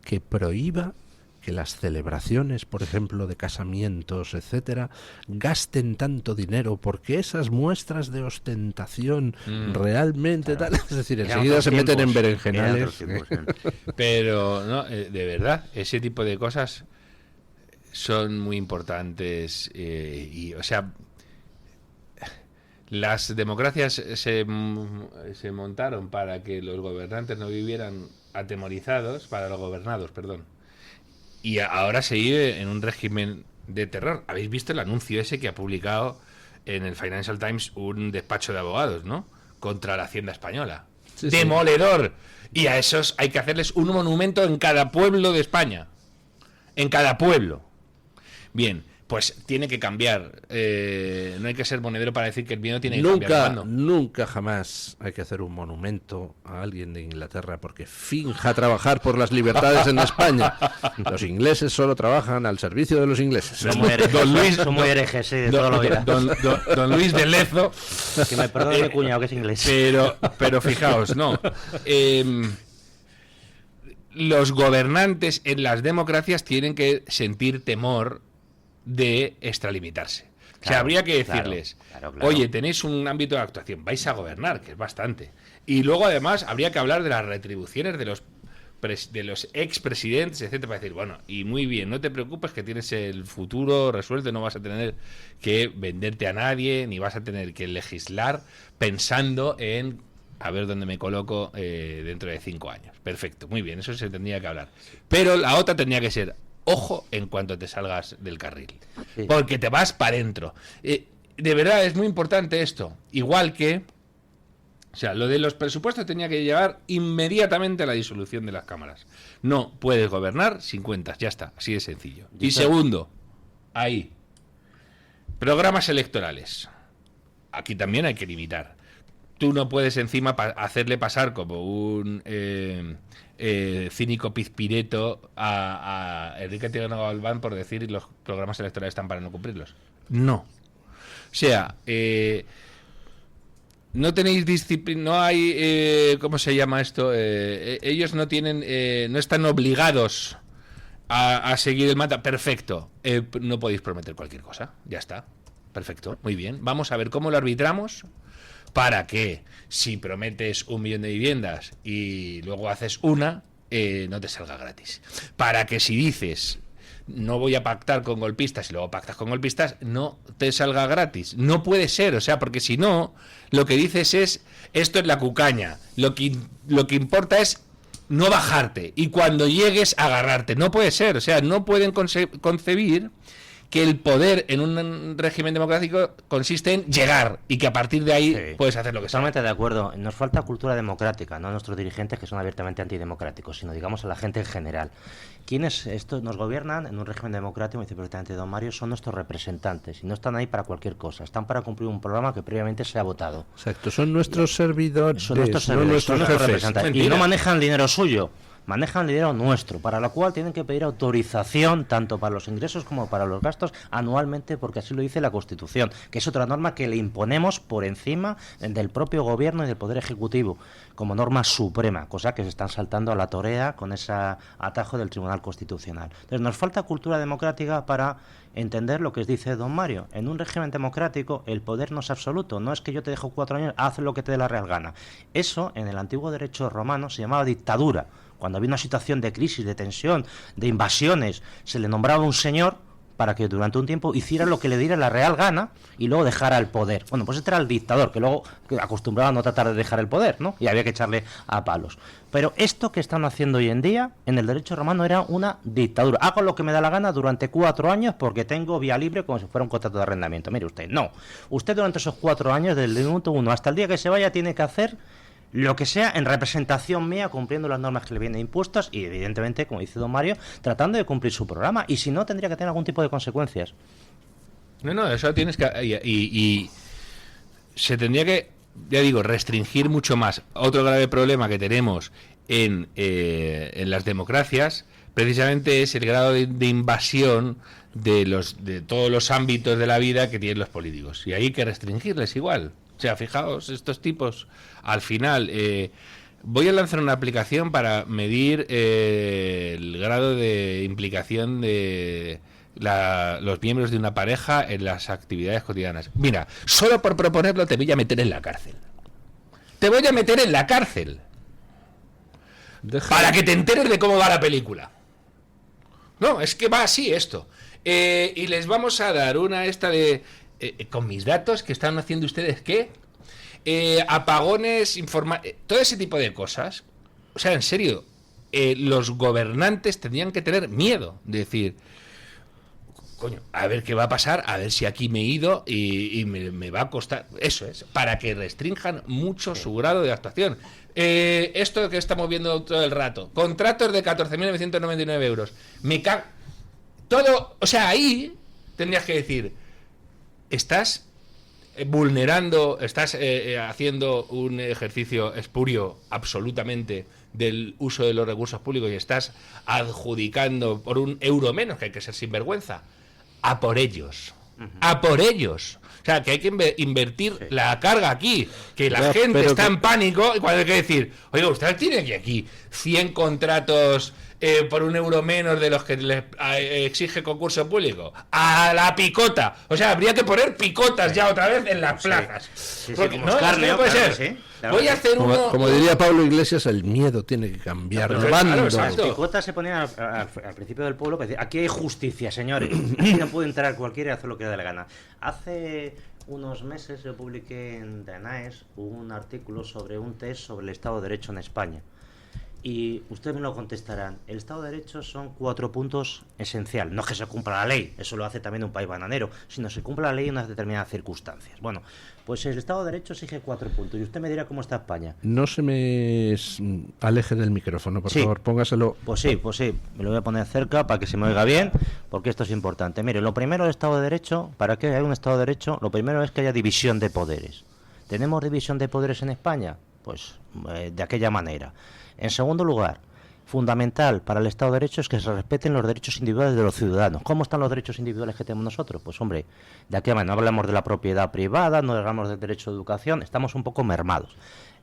A: que prohíba que las celebraciones, por ejemplo, de casamientos, etcétera, gasten tanto dinero, porque esas muestras de ostentación realmente tal, es decir, enseguida se meten en berenjenales.
C: Pero no, de verdad, ese tipo de cosas son muy importantes y, o sea, las democracias se montaron para que los gobernantes no vivieran atemorizados, para los gobernados, perdón. Y ahora se vive en un régimen de terror. ¿Habéis visto el anuncio ese que ha publicado en el Financial Times un despacho de abogados, ¿no? Contra la Hacienda Española. Sí, ¡demoledor! Sí. Y a esos hay que hacerles un monumento en cada pueblo de España. En cada pueblo. Bien, pues tiene que cambiar. No hay que ser monedero para decir que el miedo tiene que cambiar.
A: Nunca jamás hay que hacer un monumento a alguien de Inglaterra porque finja trabajar por las libertades en España. Los ingleses solo trabajan al servicio de los ingleses.
B: Don Luis, somos herejes, sí, de toda la vida.
C: Don Luis de Lezo.
B: Que me perdone mi cuñado, que es inglés.
C: Pero fijaos, no. Los gobernantes en las democracias tienen que sentir temor de extralimitarse. Claro, o sea, habría que decirles, claro. Oye, tenéis un ámbito de actuación, vais a gobernar, que es bastante. Y luego, además, habría que hablar de las retribuciones de los expresidentes, etcétera, para decir, bueno, y muy bien, no te preocupes que tienes el futuro resuelto, no vas a tener que venderte a nadie, ni vas a tener que legislar pensando en a ver dónde me coloco dentro de 5 años. Perfecto, muy bien, eso se tendría que hablar. Pero la otra tendría que ser: ojo en cuanto te salgas del carril, porque te vas para adentro. De verdad es muy importante esto. Igual que, o sea, lo de los presupuestos tenía que llevar inmediatamente a la disolución de las cámaras. No puedes gobernar sin cuentas, ya está, así de sencillo. Y segundo, programas electorales. Aquí también hay que limitar. tú no puedes encima hacerle pasar como un cínico pizpireto a Enrique Tirano Galván por decir los programas electorales están para no cumplirlos. No. O sea, no tenéis disciplina, no hay, ¿cómo se llama esto? Ellos no tienen, no están obligados a seguir el mata. Perfecto. No podéis prometer cualquier cosa. Ya está. Perfecto. Muy bien. Vamos a ver cómo lo arbitramos para que si prometes 1 millón de viviendas y luego haces una, no te salga gratis. Para que si dices no voy a pactar con golpistas y luego pactas con golpistas, no te salga gratis. No puede ser, o sea, porque si no, lo que dices es, esto es la cucaña. Lo que importa es no bajarte y cuando llegues agarrarte. No puede ser, o sea, no pueden concebir que el poder en un régimen democrático consiste en llegar y que a partir de ahí puedes hacer lo que sea.
B: Totalmente de acuerdo. Nos falta cultura democrática, no a nuestros dirigentes que son abiertamente antidemocráticos, sino digamos a la gente en general. Quienes nos gobiernan en un régimen democrático, dice perfectamente don Mario, son nuestros representantes y no están ahí para cualquier cosa, están para cumplir un programa que previamente se ha votado.
A: Exacto, son nuestros servidores,
B: son nuestros
A: jefes.
B: Representantes. Y no manejan dinero suyo. Manejan dinero nuestro, para lo cual tienen que pedir autorización tanto para los ingresos como para los gastos anualmente, porque así lo dice la Constitución, que es otra norma que le imponemos por encima del propio gobierno y del Poder Ejecutivo, como norma suprema, cosa que se están saltando a la torea con ese atajo del Tribunal Constitucional. Entonces nos falta cultura democrática para entender lo que dice don Mario. En un régimen democrático el poder no es absoluto, no es que yo te dejo 4 años, haz lo que te dé la real gana. Eso en el antiguo derecho romano se llamaba dictadura. Cuando había una situación de crisis, de tensión, de invasiones, se le nombraba un señor para que durante un tiempo hiciera lo que le diera la real gana y luego dejara el poder. Bueno, pues este era el dictador, que luego acostumbraba a no tratar de dejar el poder, ¿no? Y había que echarle a palos. Pero esto que están haciendo hoy en día, en el derecho romano, era una dictadura. Hago lo que me da la gana durante 4 años porque tengo vía libre como si fuera un contrato de arrendamiento. Mire usted, no. Usted durante esos 4 años, desde el minuto 1 hasta el día que se vaya, tiene que hacer lo que sea en representación mía, cumpliendo las normas que le vienen impuestas y, evidentemente, como dice don Mario, tratando de cumplir su programa. Y si no, tendría que tener algún tipo de consecuencias.
C: No, eso tienes que... Y se tendría que, ya digo, restringir mucho más. Otro grave problema que tenemos en las democracias, precisamente, es el grado de invasión de todos los ámbitos de la vida que tienen los políticos. Y hay que restringirles igual. O sea, fijaos, estos tipos, al final, voy a lanzar una aplicación para medir el grado de implicación de los miembros de una pareja en las actividades cotidianas. Mira, solo por proponerlo te voy a meter en la cárcel. Te voy a meter en la cárcel. Para que te enteres de cómo va la película. No, es que va así esto. Y les vamos a dar una esta de... con mis datos, que están haciendo ustedes, ¿qué? Apagones, todo ese tipo de cosas. O sea, en serio, los gobernantes tendrían que tener miedo de decir, coño, a ver qué va a pasar, a ver si aquí me he ido y me va a costar. Eso es, para que restrinjan mucho su grado de actuación. Esto que estamos viendo todo el rato, contratos de 14.999 euros. Me cago. Todo, o sea, ahí tendrías que decir, estás vulnerando, estás haciendo un ejercicio espurio absolutamente del uso de los recursos públicos y estás adjudicando por 1 euro menos, que hay que ser sinvergüenza, a por ellos. A por ellos. O sea, que hay que invertir la carga aquí, que la gente está en pánico y cuando hay que decir, oiga, usted tiene aquí 100 contratos por 1 euro menos de los que le exige concurso público. ¡A la picota! O sea, habría que poner picotas ya otra vez en las plazas. Porque no, no puede ser. Voy a hacer uno...
A: Como diría Pablo Iglesias, el miedo tiene que cambiar.
B: Las picotas se ponían al principio del pueblo, que aquí hay justicia, señores. Aquí no puede entrar cualquiera y hacer lo que dé la gana. Hace unos meses yo publiqué en DANAES un artículo sobre un test sobre el Estado de Derecho en España. Y ustedes me lo contestarán. El Estado de Derecho son 4 puntos esenciales. No es que se cumpla la ley, eso lo hace también un país bananero, sino se cumpla la ley en unas determinadas circunstancias. Bueno, pues el Estado de Derecho exige 4 puntos. Y usted me dirá cómo está España.
A: No se me aleje del micrófono, por favor, póngaselo.
B: Pues sí, me lo voy a poner cerca para que se me oiga bien, porque esto es importante. Mire, lo primero del Estado de Derecho, para que haya un Estado de Derecho, lo primero es que haya división de poderes. ¿Tenemos división de poderes en España? Pues de aquella manera. En segundo lugar, fundamental para el Estado de Derecho es que se respeten los derechos individuales de los ciudadanos. ¿Cómo están los derechos individuales que tenemos nosotros? Pues hombre, de aquella manera no hablamos de la propiedad privada, no hablamos del derecho de educación, estamos un poco mermados.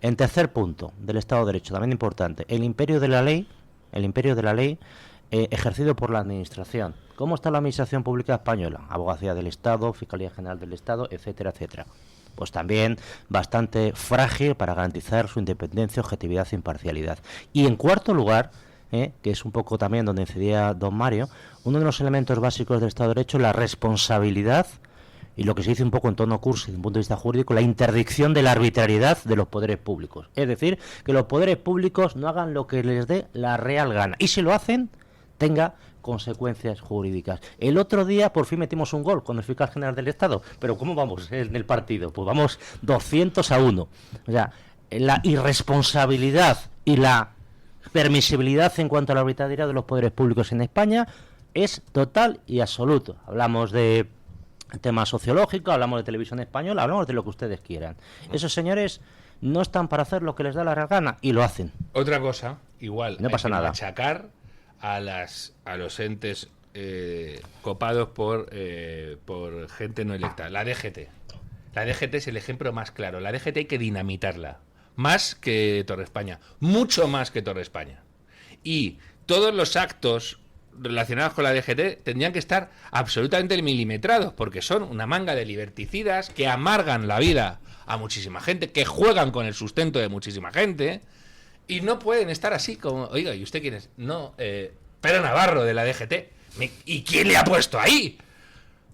B: En tercer punto del Estado de Derecho, también importante, el imperio de la ley ejercido por la Administración. ¿Cómo está la Administración Pública Española? Abogacía del Estado, Fiscalía General del Estado, etcétera, etcétera. Pues también bastante frágil para garantizar su independencia, objetividad e imparcialidad. Y en cuarto lugar, que es un poco también donde incidía don Mario, uno de los elementos básicos del Estado de Derecho es la responsabilidad, y lo que se dice un poco en tono cursi desde un punto de vista jurídico, la interdicción de la arbitrariedad de los poderes públicos. Es decir, que los poderes públicos no hagan lo que les dé la real gana. Y si lo hacen, tenga consecuencias jurídicas. El otro día por fin metimos un gol con el fiscal general del Estado, pero ¿cómo vamos en el partido? Pues vamos 200-1. O sea, la irresponsabilidad y la permisibilidad en cuanto a la arbitrariedad de los poderes públicos en España es total y absoluto. Hablamos de temas sociológicos, hablamos de televisión española, hablamos de lo que ustedes quieran. Esos señores no están para hacer lo que les da la gana y lo hacen.
C: Otra cosa, igual,
B: no pasa nada.
C: Machacar a los entes copados por gente no electa. La DGT. La DGT es el ejemplo más claro. La DGT hay que dinamitarla. Más que Torre España. Mucho más que Torre España. Y todos los actos relacionados con la DGT tendrían que estar absolutamente milimetrados, porque son una manga de liberticidas que amargan la vida a muchísima gente, que juegan con el sustento de muchísima gente, y no pueden estar así como... Oiga, ¿y usted quién es? No, Pedro Navarro, de la DGT. ¿Y quién le ha puesto ahí?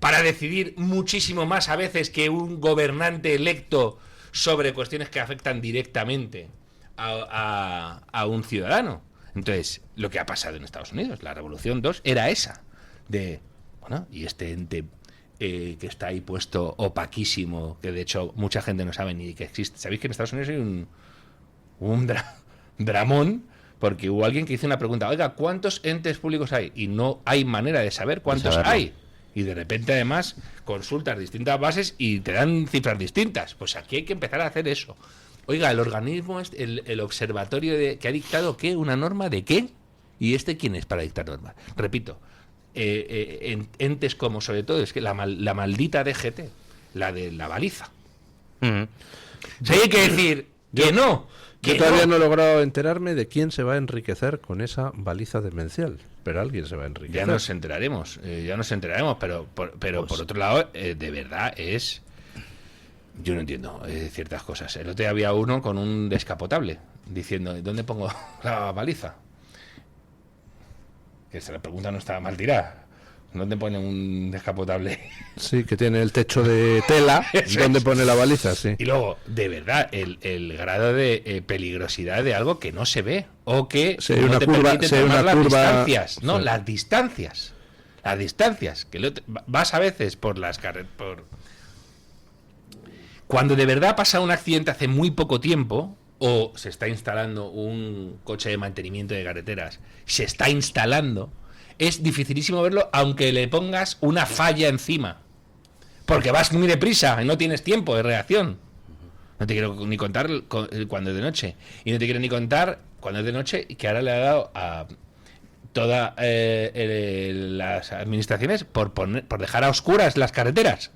C: Para decidir muchísimo más a veces que un gobernante electo sobre cuestiones que afectan directamente a un ciudadano. Entonces, lo que ha pasado en Estados Unidos, la Revolución 2, era esa. Y este ente que está ahí puesto opaquísimo, que de hecho mucha gente no sabe ni que existe. ¿Sabéis que en Estados Unidos hay un dramón? Porque hubo alguien que hizo una pregunta, oiga, ¿cuántos entes públicos hay? Y no hay manera de saber cuántos hay. Y de repente, además, consultas distintas bases y te dan cifras distintas. Pues aquí hay que empezar a hacer eso. Oiga, el organismo, el observatorio que ha dictado, ¿qué? ¿Una norma de qué? ¿Y quién es para dictar normas? Repito, entes como, sobre todo, es que la maldita DGT, la de la baliza. Sí, hay que decir que no.
A: Yo todavía no he logrado enterarme de quién se va a enriquecer con esa baliza demencial, pero alguien se va a enriquecer.
C: Ya nos enteraremos, pero por otro lado, de verdad es... Yo no entiendo ciertas cosas. El otro día había uno con un descapotable diciendo, ¿dónde pongo la baliza? Que la pregunta no estaba mal tirada. ¿Dónde pone un descapotable?
A: Sí, que tiene el techo de tela. ¿Dónde pone la baliza? Sí.
C: Y luego, de verdad, el grado de peligrosidad de algo que no se ve o que
A: no una te curva, permite tomar las
C: distancias. No,
A: sí.
C: Las distancias. Que vas a veces por las carreteras... Cuando de verdad pasa un accidente hace muy poco tiempo, o se está instalando un coche de mantenimiento de carreteras, se está instalando, es dificilísimo verlo aunque le pongas una falla encima. Porque vas muy deprisa y no tienes tiempo de reacción. No te quiero ni contar cuando es de noche. Y no te quiero ni contar cuando es de noche y que ahora le ha dado a todas las administraciones por dejar a oscuras las carreteras.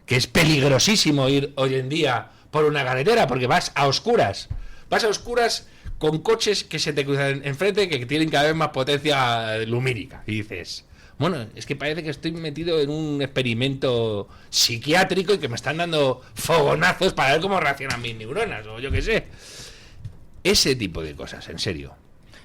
C: Que es peligrosísimo ir hoy en día por una carretera, porque vas a oscuras. Vas a oscuras con coches que se te cruzan enfrente, que tienen cada vez más potencia lumínica. Y dices, bueno, es que parece que estoy metido en un experimento psiquiátrico y que me están dando fogonazos para ver cómo reaccionan mis neuronas, o yo qué sé. Ese tipo de cosas, en serio.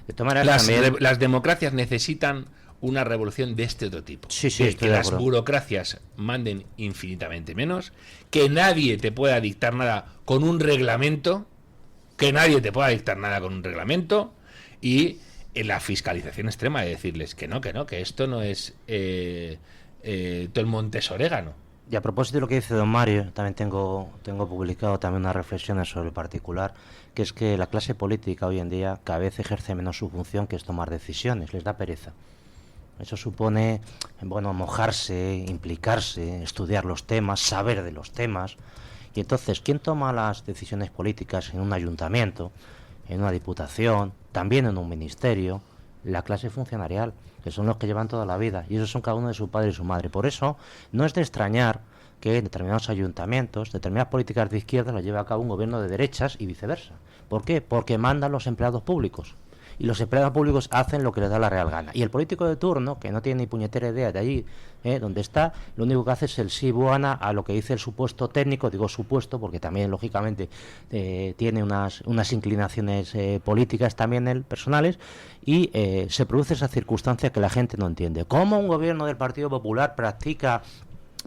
B: De todas maneras,
C: las democracias necesitan una revolución de este otro tipo.
B: Sí,
C: que las burocracias manden infinitamente menos, que nadie te pueda dictar nada con un reglamento, y en la fiscalización extrema de decirles que no, que esto no es todo el montes orégano.
B: Y a propósito de lo que dice don Mario, también tengo publicado también unas reflexiones sobre el particular, que es que la clase política hoy en día cada vez ejerce menos su función, que es tomar decisiones, les da pereza. Eso supone, mojarse, implicarse, estudiar los temas, saber de los temas. Y entonces, ¿quién toma las decisiones políticas en un ayuntamiento, en una diputación, también en un ministerio? La clase funcionarial, que son los que llevan toda la vida, y esos son cada uno de su padre y su madre. Por eso, no es de extrañar que en determinados ayuntamientos, determinadas políticas de izquierda las lleva a cabo un gobierno de derechas y viceversa. ¿Por qué? Porque mandan los empleados públicos. Y los empleados públicos hacen lo que les da la real gana. Y el político de turno, que no tiene ni puñetera idea de allí donde está, lo único que hace es el sí buana a lo que dice el supuesto técnico. Digo supuesto porque también, lógicamente, tiene unas inclinaciones políticas también personales, y se produce esa circunstancia que la gente no entiende. ¿Cómo un gobierno del Partido Popular practica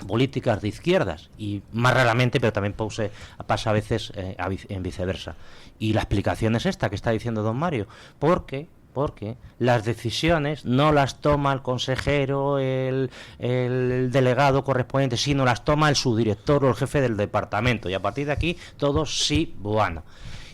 B: políticas de izquierdas? Y más raramente, pero también pasa a veces en viceversa. Y la explicación es esta que está diciendo don Mario, porque las decisiones no las toma el consejero, el delegado correspondiente, sino las toma el subdirector o el jefe del departamento, y a partir de aquí todo sí bueno.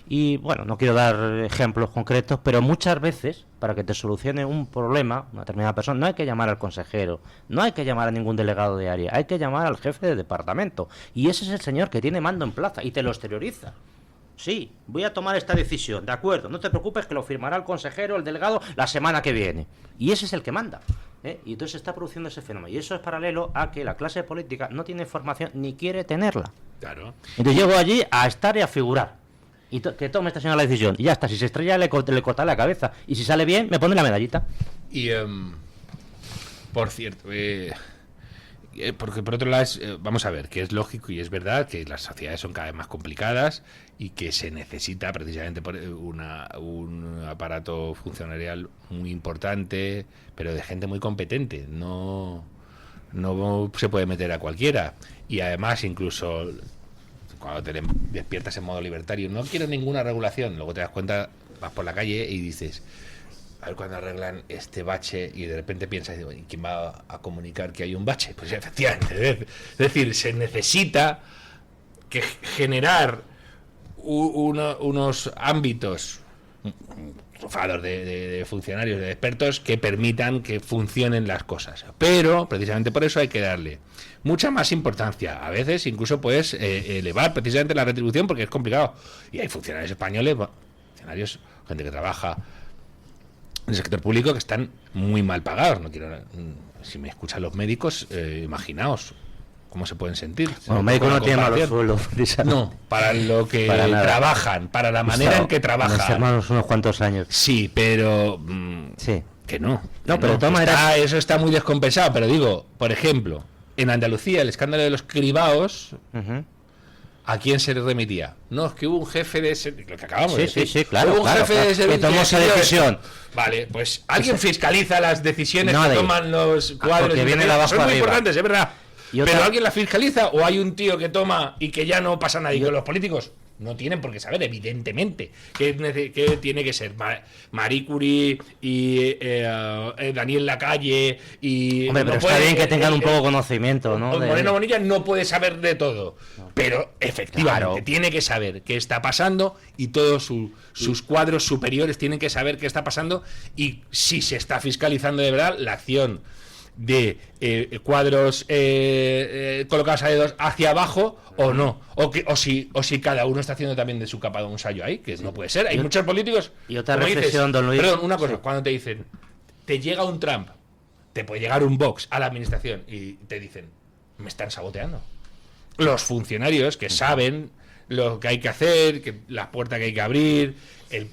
B: Y bueno, no quiero dar ejemplos concretos, pero muchas veces, para que te solucione un problema, una determinada persona, no hay que llamar al consejero, no hay que llamar a ningún delegado de área, hay que llamar al jefe de departamento. Y ese es el señor que tiene mando en plaza y te lo exterioriza. Sí, voy a tomar esta decisión, de acuerdo, no te preocupes que lo firmará el consejero, el delegado, la semana que viene. Y ese es el que manda. Y entonces se está produciendo ese fenómeno. Y eso es paralelo a que la clase política no tiene información ni quiere tenerla.
C: Claro.
B: Entonces llego allí a estar y a figurar. Y que tome esta señora la decisión. Y ya está, si se estrella le corta la cabeza. Y si sale bien, me pone la medallita.
C: Y, por cierto, porque por otro lado, vamos a ver, que es lógico y es verdad que las sociedades son cada vez más complicadas y que se necesita precisamente por un aparato funcionarial muy importante, pero de gente muy competente. No se puede meter a cualquiera. Y además, incluso cuando te despiertas en modo libertario, no quiero ninguna regulación, luego te das cuenta, vas por la calle y dices, a ver cuándo arreglan este bache, y de repente piensas, ¿y quién va a comunicar que hay un bache? Pues efectivamente, es decir, se necesita que generar unos ámbitos de funcionarios, de expertos, que permitan que funcionen las cosas. Pero precisamente por eso hay que darle mucha más importancia. A veces incluso puedes elevar precisamente la retribución, porque es complicado. Y hay funcionarios españoles, funcionarios, gente que trabaja en el sector público, que están muy mal pagados. No quiero, si me escuchan los médicos, imaginaos cómo se pueden sentir.
B: Bueno, los médicos no tienen malos sueldos.
C: No, para lo que trabajan, para la manera en que trabajan.
B: Unos cuantos años.
C: Sí, pero
B: sí,
C: que no.
B: No, pero de todas maneras
C: eso está muy descompensado. Pero digo, por ejemplo, en Andalucía, el escándalo de los cribaos, ¿a quién se le remitía? No, es que hubo un jefe de lo que acabamos de decir.
B: Sí, claro.
C: Hubo un jefe de
B: que tomó esa decisión.
C: Vale, pues alguien fiscaliza las decisiones que toman los cuadros.
B: Porque viene de abajo
C: son muy
B: arriba.
C: Importantes, es verdad. ¿Pero alguien la fiscaliza o hay un tío que toma y que ya no pasa nada? Y que los políticos no tienen por qué saber, evidentemente, que tiene que ser Marie Curie y Daniel Lacalle y...
B: Hombre, pero está bien que tengan un poco de conocimiento, ¿no?
C: Moreno Bonilla no puede saber de todo, pero efectivamente tiene que saber qué está pasando, y todos sus cuadros superiores tienen que saber qué está pasando, y si se está fiscalizando de verdad la acción de cuadros colocados a dedos hacia abajo o no, o si cada uno está haciendo también de su capa un ensayo ahí, que no puede ser. Hay muchos políticos.
B: Y otra reflexión, don Luis.
C: Perdón, una cosa, cuando te dicen, te llega un Trump, te puede llegar un Vox a la administración y te dicen, me están saboteando. Los funcionarios que saben lo que hay que hacer, que la puerta que hay que abrir,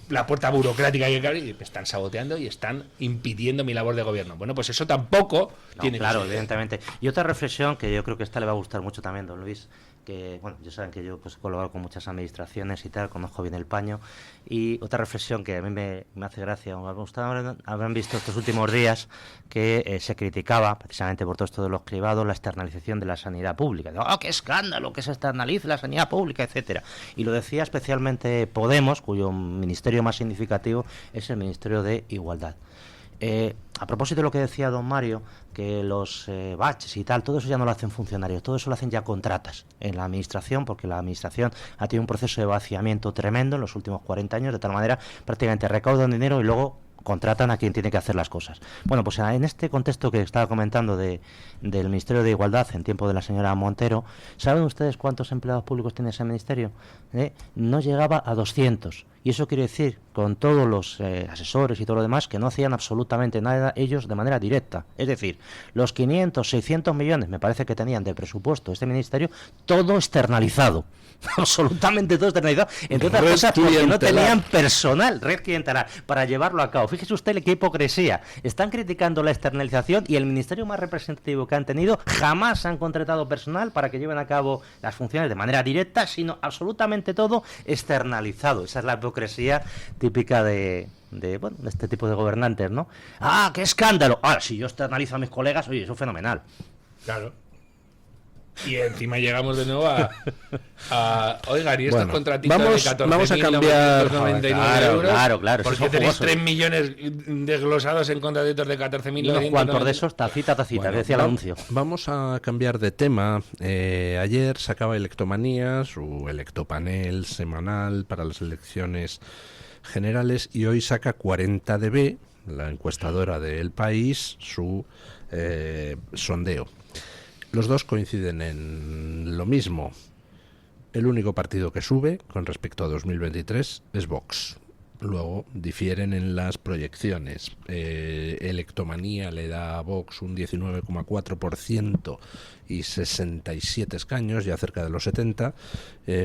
C: la puerta burocrática que hay que abrir, me están saboteando y están impidiendo mi labor de gobierno. Bueno, pues eso tampoco tiene que ser.
B: Claro, evidentemente. Y otra reflexión que yo creo que esta le va a gustar mucho también, don Luis, que, bueno, ya saben que yo pues he colaborado con muchas administraciones y tal, conozco bien el paño, y otra reflexión que a mí me hace gracia, ustedes habrán visto estos últimos días que se criticaba, precisamente por todo esto de los cribados, la externalización de la sanidad pública. ¡Oh, qué escándalo, que se externalice la sanidad pública, etcétera! Y lo decía especialmente Podemos, cuyo ministerio más significativo es el Ministerio de Igualdad. A propósito de lo que decía don Mario, que los baches y tal, todo eso ya no lo hacen funcionarios, todo eso lo hacen ya contratas en la administración, porque la administración ha tenido un proceso de vaciamiento tremendo en los últimos 40 años, de tal manera prácticamente recaudan dinero y luego contratan a quien tiene que hacer las cosas. Bueno, pues en este contexto que estaba comentando del Ministerio de Igualdad en tiempo de la señora Montero, ¿saben ustedes cuántos empleados públicos tiene ese ministerio? No llegaba a 200. Y eso quiere decir, con todos los asesores y todo lo demás, que no hacían absolutamente nada ellos de manera directa. Es decir, los 500, 600 millones, me parece que tenían de presupuesto este ministerio, todo externalizado. Absolutamente todo externalizado. Entre otras cosas, porque no tenían personal, red clientelar, para llevarlo a cabo. Fíjese usted qué hipocresía. Están criticando la externalización y el ministerio más representativo que han tenido jamás han contratado personal para que lleven a cabo las funciones de manera directa, sino absolutamente todo externalizado. Esa es la hipocresía típica de este tipo de gobernantes, ¿no? ¡Ah, qué escándalo! Ahora, si yo externalizo a mis colegas, oye, eso es fenomenal.
C: Claro. Y encima llegamos de nuevo oigan, y estos contratistas de 14.999 euros,
B: claro,
C: porque tenéis 3 millones desglosados en contratistas de 14.999.
B: Y unos cuantos de esos, tacita, que decía el anuncio.
A: Vamos a cambiar de tema. Ayer sacaba Electomanía, su electopanel semanal para las elecciones generales, y hoy saca 40DB, la encuestadora de El País, su sondeo. Los dos coinciden en lo mismo. El único partido que sube con respecto a 2023 es Vox. Luego difieren en las proyecciones. Electomanía le da a Vox un 19,4% y 67 escaños, ya cerca de los 70,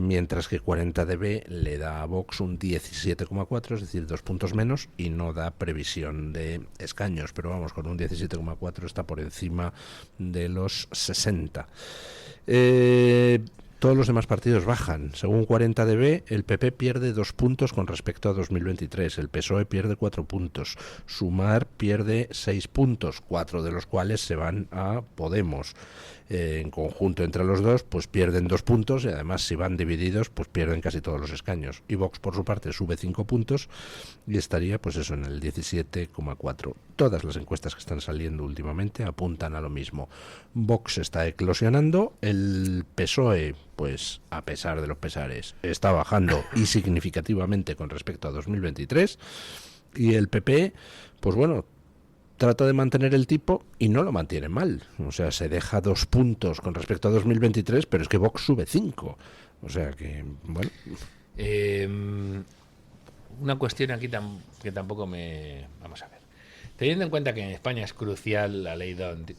A: mientras que 40DB le da a Vox un 17,4, es decir, 2 puntos menos, y no da previsión de escaños, pero vamos, con un 17,4 está por encima de los 60. Todos los demás partidos bajan. Según 40DB, el PP pierde 2 puntos con respecto a 2023. El PSOE pierde 4 puntos. Sumar pierde 6 puntos, 4 de los cuales se van a Podemos. En conjunto entre los dos, pues pierden 2 puntos, y además si van divididos, pues pierden casi todos los escaños. Y Vox, por su parte, sube 5 puntos y estaría, pues eso, en el 17,4. Todas las encuestas que están saliendo últimamente apuntan a lo mismo. Vox está eclosionando, el PSOE, pues a pesar de los pesares, está bajando y significativamente con respecto a 2023, y el PP, pues bueno, trata de mantener el tipo y no lo mantiene mal. O sea, se deja 2 puntos con respecto a 2023, pero es que Vox sube 5. O sea que, bueno.
C: Una cuestión aquí que tampoco me... Vamos a ver. Teniendo en cuenta que en España es crucial la ley DONT,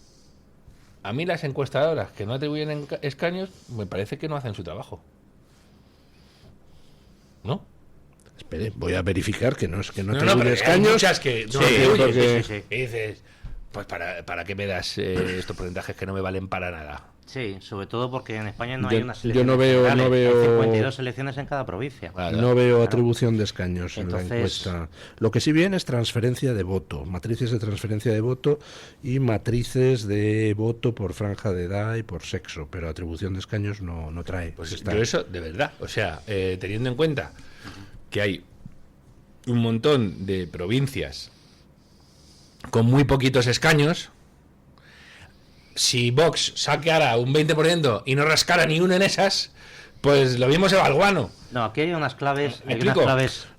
C: a mí las encuestadoras que no atribuyen escaños me parece que no hacen su trabajo. ¿No?
A: Espere, voy a verificar que no es que no
C: pero
A: escaños.
C: Hay muchas que no
A: atribuyen.
C: Sí. Y dices, pues ¿para qué me das estos porcentajes que no me valen para nada?
B: Sí, sobre todo porque en España no hay unas elecciones.
A: Yo no veo
B: hay 52 elecciones en cada provincia.
A: No veo atribución de escaños en la encuesta. Lo que sí viene es transferencia de voto, matrices de transferencia de voto y matrices de voto por franja de edad y por sexo, pero atribución de escaños no trae.
C: Pues yo eso, de verdad, o sea, teniendo en cuenta que hay un montón de provincias con muy poquitos escaños, si Vox sacara un 20% y no rascara ni uno en esas, pues lo mismo se va al guano.
B: No, aquí hay unas claves.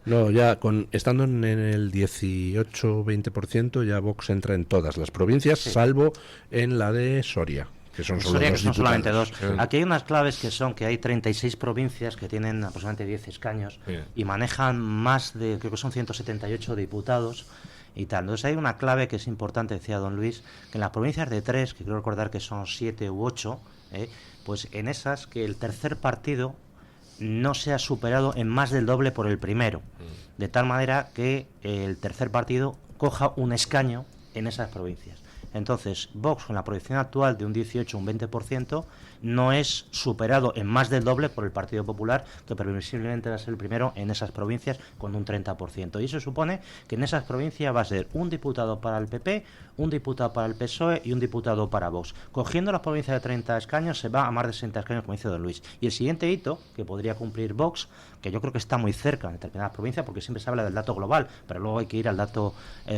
A: No, ya estando en el 18-20%, ya Vox entra en todas las provincias, salvo en la de Soria, que son
B: solamente 2. Aquí hay unas claves que son que hay 36 provincias que tienen aproximadamente 10 escaños y manejan más de, creo que son 178 diputados y tal. Entonces hay una clave que es importante, decía don Luis, que en las provincias de 3, que creo recordar que son 7 u 8, pues en esas que el tercer partido no sea superado en más del doble por el primero, de tal manera que el tercer partido coja un escaño en esas provincias. Entonces, Vox, con la proyección actual de un 18 o un 20%, no es superado en más del doble por el Partido Popular, que previsiblemente va a ser el primero en esas provincias con un 30%. Y eso supone que en esas provincias va a ser un diputado para el PP, un diputado para el PSOE y un diputado para Vox. Cogiendo las provincias de 30 escaños se va a más de 60 escaños, como dice don Luis. Y el siguiente hito que podría cumplir Vox, que yo creo que está muy cerca en determinadas provincias, porque siempre se habla del dato global, pero luego hay que ir al dato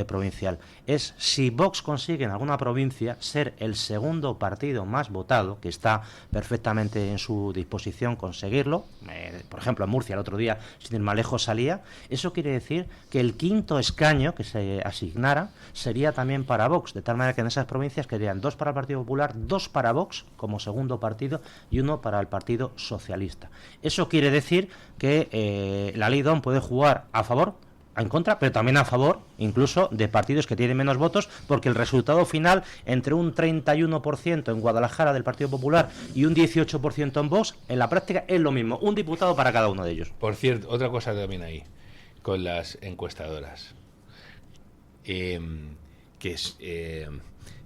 B: provincial, es si Vox consigue en alguna provincia, ser el segundo partido más votado, que está perfectamente en su disposición conseguirlo. Por ejemplo, en Murcia el otro día, sin ir más lejos, salía. Eso quiere decir que el quinto escaño que se asignara sería también para Vox, de tal manera que en esas provincias quedarían 2 para el Partido Popular, 2 para Vox como segundo partido y 1 para el Partido Socialista. Eso quiere decir que la ley DON puede jugar a favor, en contra, pero también a favor incluso de partidos que tienen menos votos, porque el resultado final, entre un 31% en Guadalajara del Partido Popular y un 18% en Vox, en la práctica es lo mismo, un diputado para cada uno de ellos.
C: Por cierto, otra cosa también ahí, con las encuestadoras,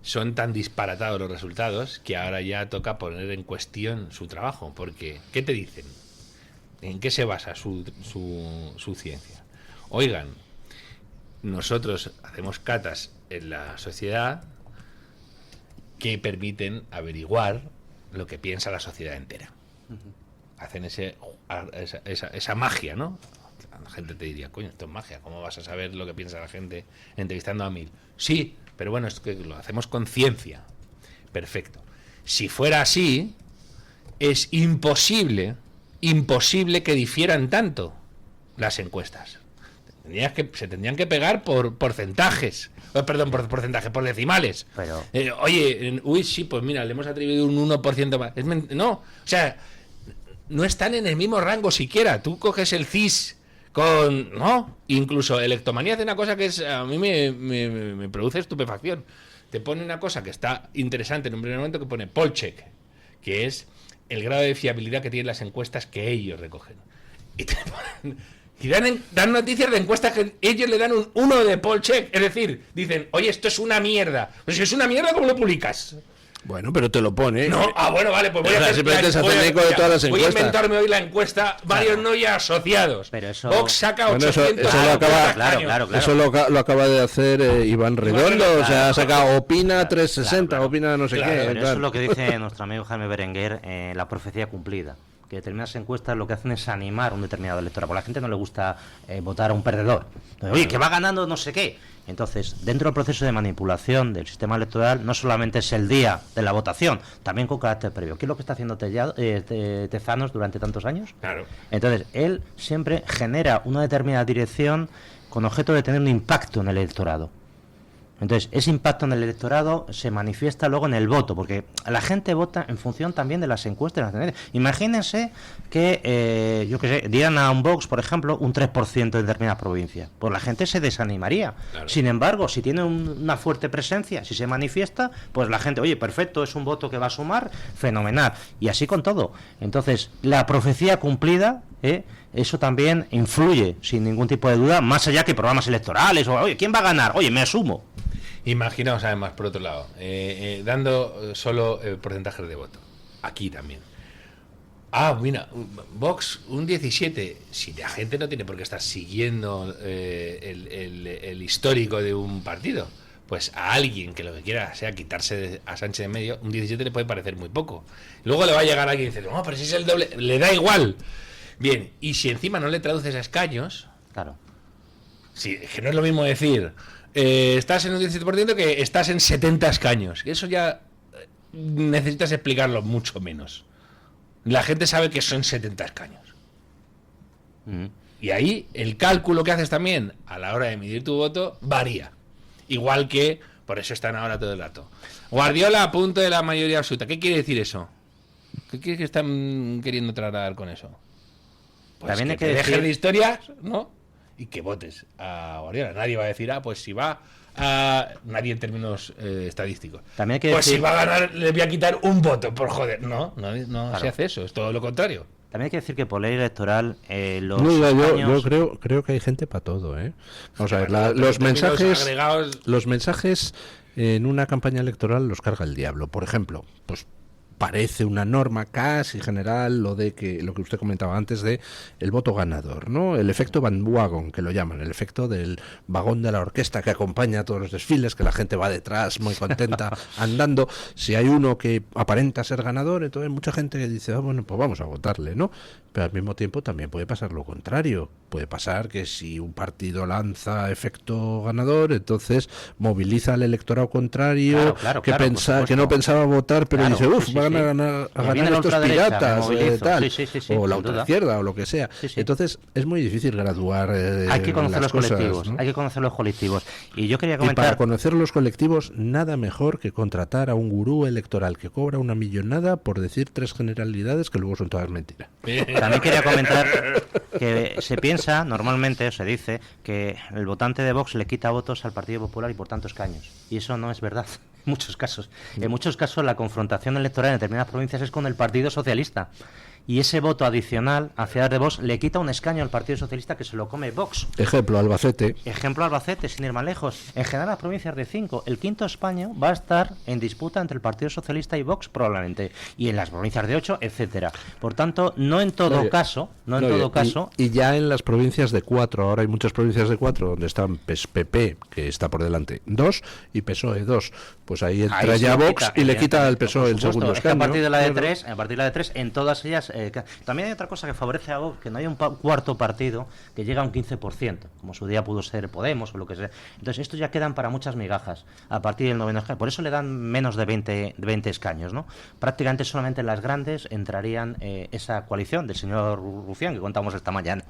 C: son tan disparatados los resultados que ahora ya toca poner en cuestión su trabajo, porque ¿qué te dicen? ¿En qué se basa su ciencia? Oigan, nosotros hacemos catas en la sociedad que permiten averiguar lo que piensa la sociedad entera. Hacen esa magia, ¿no? La gente te diría, coño, esto es magia, ¿cómo vas a saber lo que piensa la gente entrevistando a 1000? Sí, pero bueno, es que lo hacemos con ciencia. Perfecto. Si fuera así, es imposible que difieran tanto las encuestas. Se tendrían que pegar por porcentajes. Por decimales.
B: Pero...
C: sí, pues mira, le hemos atribuido un 1% más. No, o sea, no están en el mismo rango siquiera. Tú coges el CIS con... No, incluso Electomanía hace una cosa que a mí me produce estupefacción. Te pone una cosa que está interesante en un primer momento, que pone Polcheck, que es el grado de fiabilidad que tienen las encuestas que ellos recogen. Y te ponen... Y dan noticias de encuestas que ellos le dan un 1 de Polcheck. Es decir, dicen, oye, esto es una mierda. Pues si es una mierda, ¿cómo lo publicas?
A: Bueno, pero te lo pone.
C: No, bueno, vale, pues voy a inventarme hoy la encuesta Varios Noya asociados.
B: Pero eso...
C: Vox saca 800.
A: Eso lo acaba de hacer Iván Redondo. O sea, ha sacado Opina 360, Opina no sé qué.
B: Pero eso es lo que dice nuestro amigo Jaime Berenguer, la profecía cumplida. Que determinadas encuestas lo que hacen es animar a un determinado electorado. Porque a la gente no le gusta votar a un perdedor. Entonces, oye, que va ganando no sé qué. Entonces, dentro del proceso de manipulación del sistema electoral, no solamente es el día de la votación, también con carácter previo. ¿Qué es lo que está haciendo Tezanos durante tantos años?
C: Claro.
B: Entonces, él siempre genera una determinada dirección con objeto de tener un impacto en el electorado. Entonces, ese impacto en el electorado se manifiesta luego en el voto, porque la gente vota en función también de las encuestas. Imagínense que, dieran a un Vox, por ejemplo, un 3% en determinadas provincias. Pues la gente se desanimaría. Claro. Sin embargo, si tiene una fuerte presencia, si se manifiesta, pues la gente, oye, perfecto, es un voto que va a sumar, fenomenal. Y así con todo. Entonces, la profecía cumplida... eso también influye, sin ningún tipo de duda, más allá que programas electorales, o, oye, ¿quién va a ganar? Oye, me asumo.
C: Imaginaos además, por otro lado, dando solo porcentajes de voto. Aquí también. Mira, Vox, un 17. Si la gente no tiene por qué estar siguiendo el histórico de un partido, pues a alguien que lo que quiera sea quitarse a Sánchez de medio, un 17 le puede parecer muy poco. Luego le va a llegar alguien y dice, no, pero si es el doble, le da igual. Bien, y si encima no le traduces a escaños...
B: Claro.
C: Sí, es que no es lo mismo decir... estás en un 17% que estás en 70 escaños. Eso ya necesitas explicarlo mucho menos. La gente sabe que son 70 escaños. Y ahí el cálculo que haces también a la hora de medir tu voto varía. Igual que, por eso están ahora todo el rato. Guardiola a punto de la mayoría absoluta. ¿Qué quiere decir eso? ¿Qué están queriendo trasladar con eso? Pues también hay que dejes de historias, ¿no? Y que votes a Guardiola. Nadie va a decir, pues si va a... Nadie en términos estadísticos.
B: También hay que
C: pues
B: decir...
C: si va a ganar, le voy a quitar un voto, por joder. No claro. Se hace eso, es todo lo contrario.
B: También hay que decir que por ley electoral
A: yo creo que hay gente para todo, ¿eh? Vamos a ver, los mensajes en una campaña electoral los carga el diablo. Por ejemplo, pues parece una norma casi general lo que usted comentaba antes de el voto ganador, ¿no? El efecto bandwagon, que lo llaman, el efecto del vagón de la orquesta que acompaña a todos los desfiles, que la gente va detrás muy contenta andando. Si hay uno que aparenta ser ganador, entonces mucha gente dice, bueno, pues vamos a votarle, ¿no? pero al mismo tiempo también puede pasar lo contrario. Puede pasar que si un partido lanza efecto ganador, entonces moviliza al electorado contrario, que no pensaba votar, pero dice, van a ganar estos piratas, tal, o la ultraizquierda, o lo que sea. Entonces es muy difícil graduar
B: hay que conocer
A: las
B: los
A: cosas,
B: colectivos,
A: ¿no?
B: hay que conocer los colectivos. Y yo quería comentar...
A: Y para conocer los colectivos, nada mejor que contratar a un gurú electoral que cobra una millonada por decir 3 generalidades que luego son todas mentiras.
B: También quería comentar que se piensa, normalmente se dice, que el votante de Vox le quita votos al Partido Popular y por tanto escaños. Y eso no es verdad. En muchos casos. En muchos casos la confrontación electoral en determinadas provincias es con el Partido Socialista. Y ese voto adicional a Ciudad de Vox le quita un escaño al Partido Socialista que se lo come Vox.
A: Ejemplo, Albacete.
B: Ejemplo, Albacete, sin ir más lejos. En general, las provincias de 5, el quinto escaño va a estar en disputa entre el Partido Socialista y Vox probablemente. Y en las provincias de 8, etcétera. Por tanto, no en todo caso...
A: Y ya en las provincias de 4, ahora hay muchas provincias de 4 donde están PP, que está por delante, 2, y PSOE 2. Pues ahí entra ya Vox y le quita al PSOE el segundo escaño.
B: A partir de la de 3, en todas ellas... también hay otra cosa que favorece a Vox, que no haya un cuarto partido que llega a un 15%, como su día pudo ser Podemos o lo que sea. Entonces, estos ya quedan para muchas migajas a partir del 9º escaño. Por eso le dan menos de 20 escaños, ¿no? Prácticamente solamente en las grandes entrarían esa coalición del señor Rufián, que contamos esta mañana.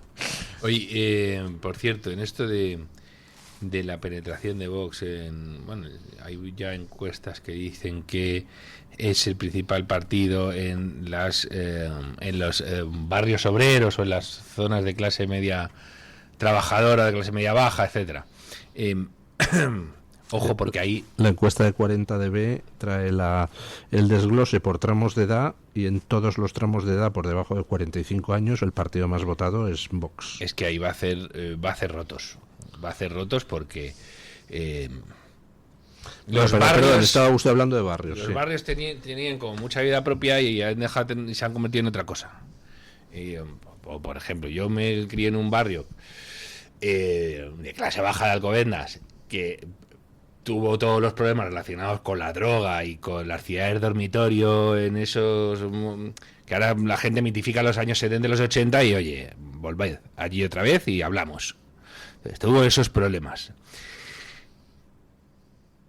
C: Oye, por cierto, en esto de la penetración de Vox, hay ya encuestas que dicen que es el principal partido en los barrios obreros o en las zonas de clase media trabajadora, de clase media baja, etcétera. Ojo, porque ahí...
A: La encuesta de 40dB trae el desglose por tramos de edad, y en todos los tramos de edad por debajo de 45 años el partido más votado es Vox.
C: Es que ahí va a hacer rotos. Va a hacer rotos porque... los barrios,
A: estaba usted hablando de barrios.
C: Los barrios tenían como mucha vida propia y se han convertido en otra cosa. Por ejemplo, yo me crié en un barrio de clase baja de Alcobendas que tuvo todos los problemas relacionados con la droga y con las ciudades dormitorio, en esos que ahora la gente mitifica los años 70 y los 80 y oye, volváis allí otra vez y hablamos. Entonces, tuvo esos problemas.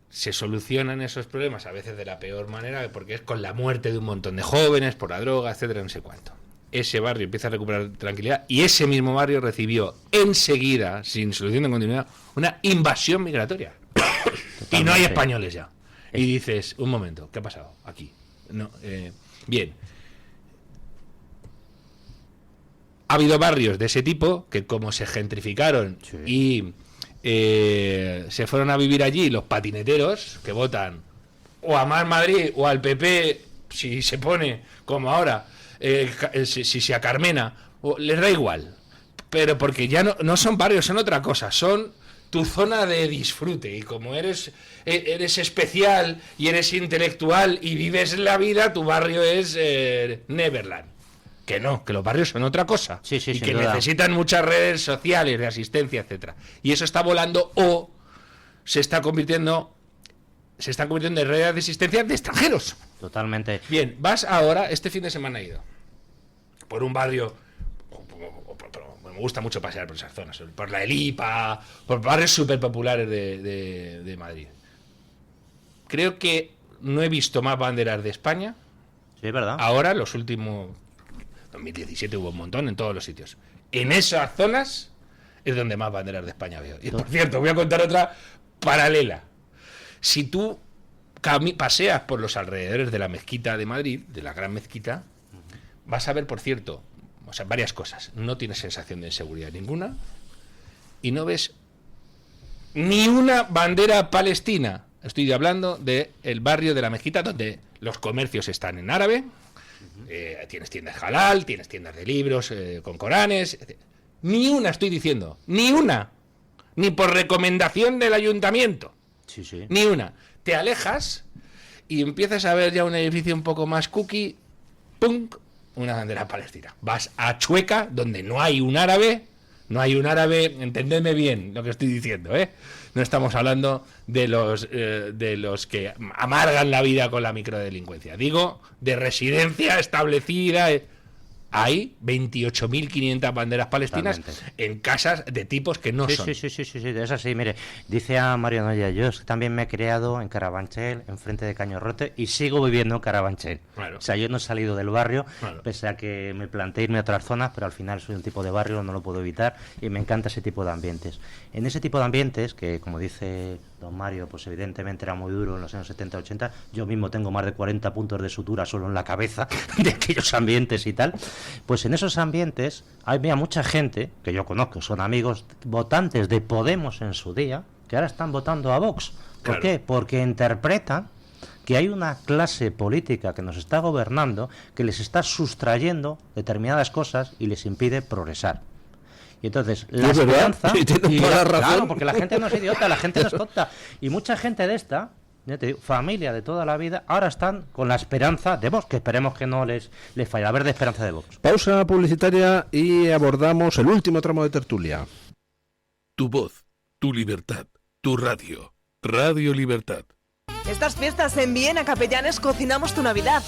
C: Se solucionan esos problemas a veces de la peor manera, porque es con la muerte de un montón de jóvenes por la droga, etcétera, no sé cuánto. Ese barrio empieza a recuperar tranquilidad y ese mismo barrio recibió enseguida, sin solución de continuidad, una invasión migratoria. Totalmente. Y no hay españoles ya. Y dices, un momento, ¿qué ha pasado aquí? No, bien. Ha habido barrios de ese tipo que, como se gentrificaron y se fueron a vivir allí los patineteros que votan o a Más Madrid o al PP, si se pone como ahora, si se acarmena, les da igual, pero porque ya no son barrios, son otra cosa, son tu zona de disfrute, y como eres especial y eres intelectual y vives la vida, tu barrio es Neverland. Que no, que los barrios son otra cosa, y que necesitan muchas redes sociales de asistencia, etcétera. Y eso está volando o se están convirtiendo en redes de asistencia de extranjeros.
B: Totalmente.
C: Bien, vas ahora, este fin de semana he ido por un barrio, me gusta mucho pasear por esas zonas, por la Elipa, por barrios súper populares de Madrid. Creo que no he visto más banderas de España.
B: Sí, es verdad.
C: Ahora, los últimos... 2017 hubo un montón en todos los sitios. En esas zonas es donde más banderas de España veo. Y por cierto, voy a contar otra paralela. Si tú paseas por los alrededores de la mezquita de Madrid, de la gran mezquita, vas a ver, por cierto, varias cosas. No tienes sensación de inseguridad ninguna y no ves ni una bandera palestina. Estoy hablando del barrio de la mezquita, donde los comercios están en árabe. Tienes tiendas halal, tienes tiendas de libros con coranes, ni una, estoy diciendo, ni una, ni por recomendación del ayuntamiento, ni una. Te alejas y empiezas a ver ya un edificio un poco más cookie, ¡pum!, una bandera palestina. Vas a Chueca, donde no hay un árabe, entendedme bien lo que estoy diciendo, no estamos hablando de los que amargan la vida con la microdelincuencia. Digo, de residencia establecida. hay 28.500 banderas palestinas en casas de tipos que no son.
B: Sí, es así. Mire, dice a Mario Noya, yo también me he criado en Carabanchel, enfrente de Cañorrote, y sigo viviendo en Carabanchel.
C: Claro.
B: O sea, yo no he salido del barrio,
C: Claro.
B: pese a que me planteé irme a otras zonas, pero al final soy un tipo de barrio, no lo puedo evitar, y me encanta ese tipo de ambientes. En ese tipo de ambientes, que como dice don Mario, pues evidentemente era muy duro en los años 70-80, yo mismo tengo más de 40 puntos de sutura solo en la cabeza de aquellos ambientes y tal, pues en esos ambientes había mucha gente, que yo conozco, son amigos, votantes de Podemos en su día, que ahora están votando a Vox. ¿Por qué? Porque interpretan que hay una clase política que nos está gobernando que les está sustrayendo determinadas cosas y les impide progresar. Y entonces, la esperanza... Claro, porque la gente no es idiota, la gente no es tonta. Y mucha gente de esta, ya te digo, familia de toda la vida, ahora están con la esperanza de Vox, que esperemos que no les falle. La verde esperanza de Vox.
A: Pausa publicitaria y abordamos el último tramo de tertulia.
D: Tu voz, tu libertad, tu radio. Radio Libertad.
E: Estas fiestas en Viena Capellanes cocinamos tu Navidad.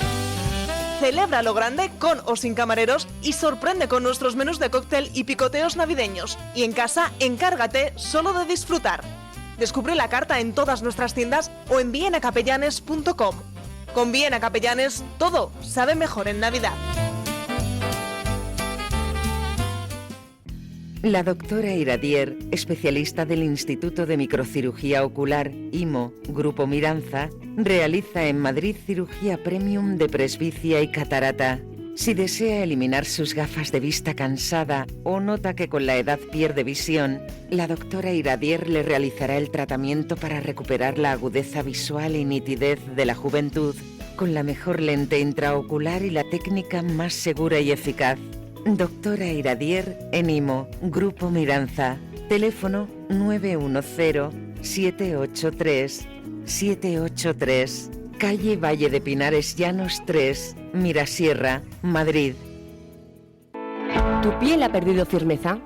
E: Celebra lo grande con o sin camareros y sorprende con nuestros menús de cóctel y picoteos navideños. Y en casa, encárgate solo de disfrutar. Descubre la carta en todas nuestras tiendas o en vienacapellanes.com. Con Viena Capellanes, todo sabe mejor en Navidad.
J: La doctora Iradier, especialista del Instituto de Microcirugía Ocular, IMO, Grupo Miranza, realiza en Madrid cirugía premium de presbicia y catarata. Si desea eliminar sus gafas de vista cansada o nota que con la edad pierde visión, la doctora Iradier le realizará el tratamiento para recuperar la agudeza visual y nitidez de la juventud, con la mejor lente intraocular y la técnica más segura y eficaz. Doctora Iradier en IMO, Grupo Miranza. Teléfono 910-783-783. Calle Valle de Pinares Llanos 3, Mirasierra, Madrid.
H: ¿Tu piel ha perdido firmeza?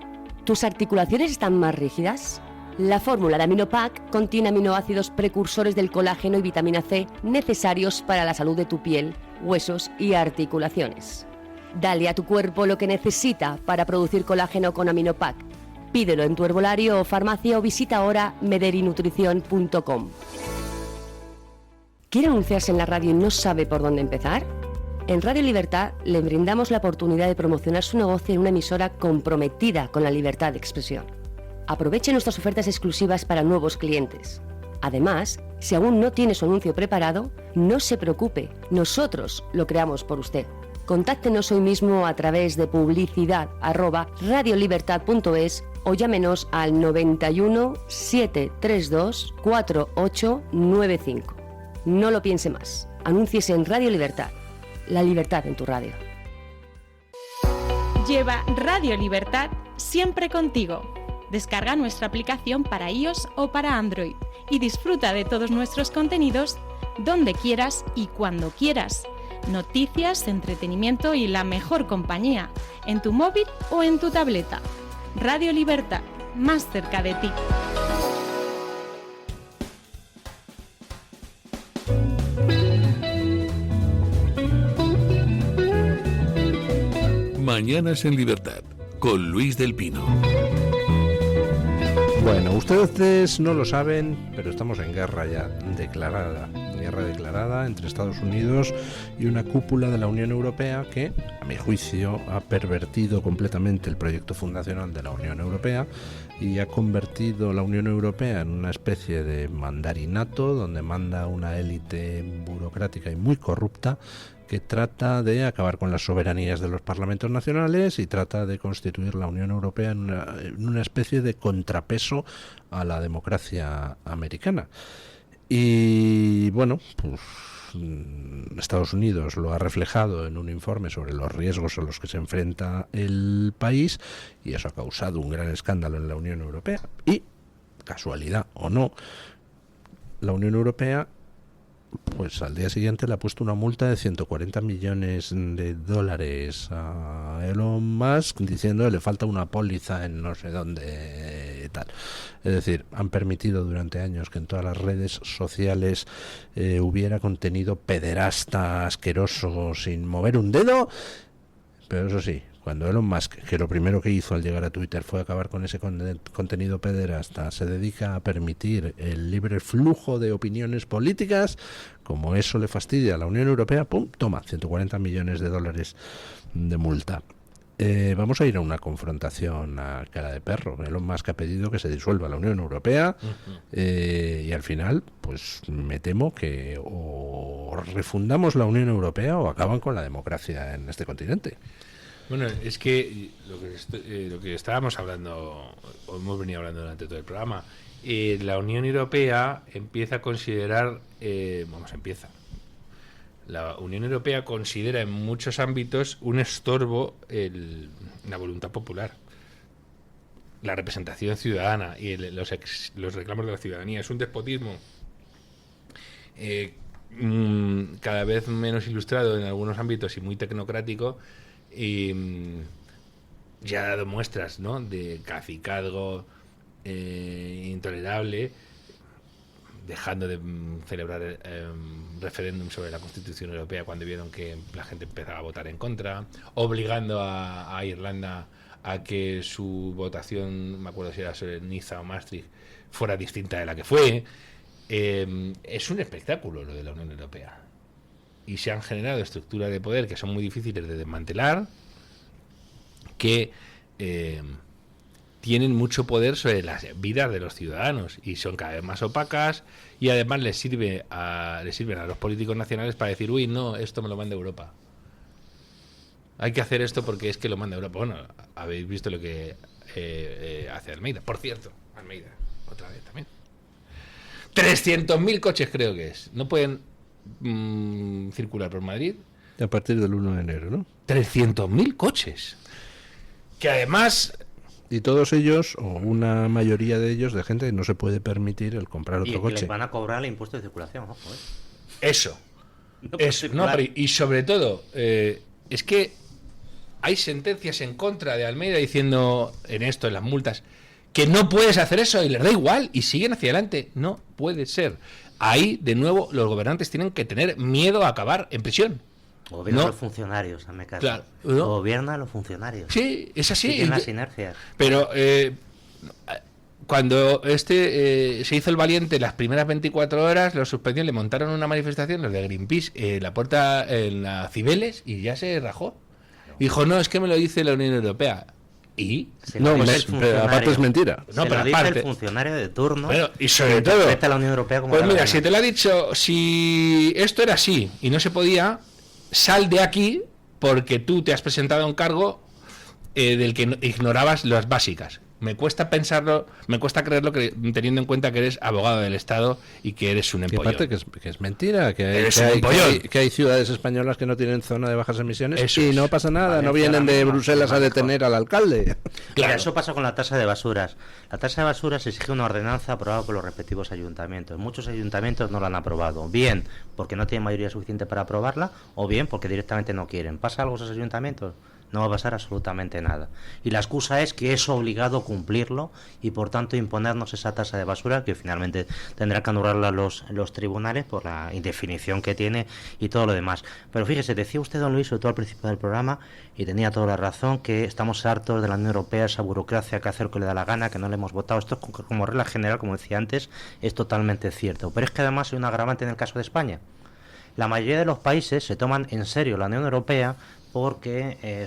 H: ¿Tus articulaciones están más rígidas? La fórmula de Aminopac contiene aminoácidos precursores del colágeno y vitamina C necesarios para la salud de tu piel, huesos y articulaciones. Dale a tu cuerpo lo que necesita para producir colágeno con Aminopac. Pídelo en tu herbolario o farmacia o visita ahora mederinutrición.com. ¿Quiere anunciarse en la radio y no sabe por dónde empezar? En Radio Libertad le brindamos la oportunidad de promocionar su negocio en una emisora comprometida con la libertad de expresión. Aproveche nuestras ofertas exclusivas para nuevos clientes. Además, si aún no tiene su anuncio preparado, no se preocupe, nosotros lo creamos por usted. Contáctenos hoy mismo a través de publicidad@radiolibertad.es o llámenos al 91 732 4895. No lo piense más. Anúnciese en Radio Libertad. La libertad en tu radio.
G: Lleva Radio Libertad siempre contigo. Descarga nuestra aplicación para iOS o para Android y disfruta de todos nuestros contenidos donde quieras y cuando quieras. Noticias, entretenimiento y la mejor compañía, en tu móvil o en tu tableta. Radio Libertad, más cerca de ti.
D: Mañanas en Libertad, con Luis del Pino.
A: Bueno, ustedes no lo saben, pero estamos en guerra ya declarada. Guerra declarada entre Estados Unidos y una cúpula de la Unión Europea que, a mi juicio, ha pervertido completamente el proyecto fundacional de la Unión Europea y ha convertido la Unión Europea en una especie de mandarinato donde manda una élite burocrática y muy corrupta que trata de acabar con las soberanías de los parlamentos nacionales y trata de constituir la Unión Europea en una especie de contrapeso a la democracia americana. Y bueno, pues Estados Unidos lo ha reflejado en un informe sobre los riesgos a los que se enfrenta el país y eso ha causado un gran escándalo en la Unión Europea. Y, casualidad o no, la Unión Europea pues al día siguiente le ha puesto una multa de 140 millones de dólares a Elon Musk diciendo que le falta una póliza en no sé dónde tal. Es decir, han permitido durante años que en todas las redes sociales hubiera contenido pederasta, asqueroso, sin mover un dedo, Pero eso sí, cuando Elon Musk, que lo primero que hizo al llegar a Twitter fue acabar con ese contenido pederasta, se dedica a permitir el libre flujo de opiniones políticas, como eso le fastidia a la Unión Europea, ¡pum!, toma, 140 millones de dólares de multa. Vamos a ir a una confrontación a cara de perro. Elon Musk ha pedido que se disuelva la Unión Europea y al final, pues me temo que o refundamos la Unión Europea o acaban con la democracia en este continente.
C: Bueno, es que lo que estábamos hablando, o hemos venido hablando durante todo el programa, la Unión Europea empieza a considerar, la Unión Europea considera en muchos ámbitos un estorbo la voluntad popular, la representación ciudadana y los reclamos de la ciudadanía. Es un despotismo cada vez menos ilustrado en algunos ámbitos y muy tecnocrático, y ya ha dado muestras, ¿no?, de cacicazgo intolerable, dejando de celebrar referéndum sobre la Constitución Europea cuando vieron que la gente empezaba a votar en contra, obligando a Irlanda a que su votación, me acuerdo si era sobre Niza o Maastricht, fuera distinta de la que fue. Es un espectáculo lo de la Unión Europea. Y se han generado estructuras de poder que son muy difíciles de desmantelar, que tienen mucho poder sobre las vidas de los ciudadanos y son cada vez más opacas, y además les sirven a los políticos nacionales para decir, uy, no, esto me lo manda Europa. Hay que hacer esto porque es que lo manda Europa. Bueno, habéis visto lo que hace Almeida. Por cierto, Almeida, otra vez también. 300.000 coches creo que es. No pueden circular por Madrid.
A: A partir del 1 de enero, ¿no?
C: 300.000 coches. Que además...
A: Y todos ellos, o una mayoría de ellos, de gente que no se puede permitir el comprar otro coche.
B: Y les van a cobrar el impuesto de circulación, ojo,
C: Eso. Y sobre todo, es que hay sentencias en contra de Almeida diciendo en las multas, que no puedes hacer eso y les da igual y siguen hacia adelante. No puede ser. Ahí, de nuevo, los gobernantes tienen que tener miedo a acabar en prisión.
B: Gobierna a los funcionarios, hazme caso.
C: Claro, ¿no?
B: Gobierna a los funcionarios.
C: Sí, es así.
B: Siguen las inercias.
C: Pero cuando se hizo el valiente las primeras 24 horas, los suspendieron, le montaron una manifestación, los de Greenpeace, la puerta en la Cibeles, y ya se rajó. Dijo, no, es que me lo dice la Unión Europea. ¿Y?
A: No, pero aparte es mentira.
B: No, pero dice el funcionario de turno.
C: Pero, y sobre todo,
B: la Unión Europea como
C: pues mira, si te lo ha dicho, si esto era así y no se podía, sal de aquí porque tú te has presentado a un cargo del que ignorabas las básicas. Me cuesta pensarlo, me cuesta creerlo, teniendo en cuenta que eres abogado del Estado y que eres un empollón.
A: Y aparte que es mentira, que hay ciudades españolas que no tienen zona de bajas emisiones. Eso y no pasa nada, no vienen de Bruselas a detener al alcalde.
B: Claro, eso pasa con la tasa de basuras. La tasa de basuras exige una ordenanza aprobada por los respectivos ayuntamientos. Muchos ayuntamientos no la han aprobado, bien porque no tienen mayoría suficiente para aprobarla, o bien porque directamente no quieren. ¿Pasa algo a esos ayuntamientos? No va a pasar absolutamente nada. Y la excusa es que es obligado cumplirlo y por tanto imponernos esa tasa de basura que finalmente tendrá que anularla los tribunales por la indefinición que tiene y todo lo demás. Pero fíjese, decía usted, don Luis, sobre todo al principio del programa, y tenía toda la razón, que estamos hartos de la Unión Europea, esa burocracia que hace lo que le da la gana, que no le hemos votado. Esto como regla general, como decía antes, es totalmente cierto. Pero es que además hay un agravante en el caso de España. La mayoría de los países se toman en serio la Unión Europea porque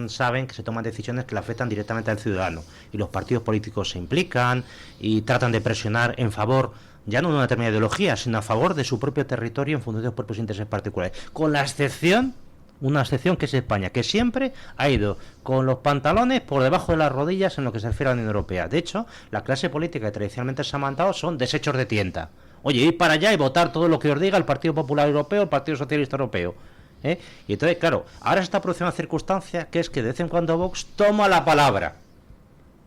B: saben que se toman decisiones que le afectan directamente al ciudadano y los partidos políticos se implican y tratan de presionar en favor ya no de una determinada ideología, sino a favor de su propio territorio en función de sus propios intereses particulares, con la excepción, una excepción que es España, que siempre ha ido con los pantalones por debajo de las rodillas en lo que se refiere a la Unión Europea. De hecho, la clase política que tradicionalmente se ha mandado son desechos de tienda. Oye, ir para allá y votar todo lo que os diga el Partido Popular Europeo, el Partido Socialista Europeo. Y entonces, claro, ahora se está produciendo una circunstancia que es que de vez en cuando Vox toma la palabra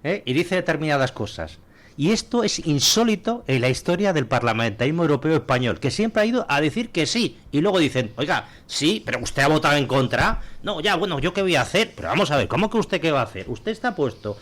B: y dice determinadas cosas. Y esto es insólito en la historia del parlamentarismo europeo español, que siempre ha ido a decir que sí, y luego dicen, oiga, sí, pero usted ha votado en contra. No, ya, bueno, ¿yo qué voy a hacer? Pero vamos a ver, ¿cómo que usted qué va a hacer? Usted está puesto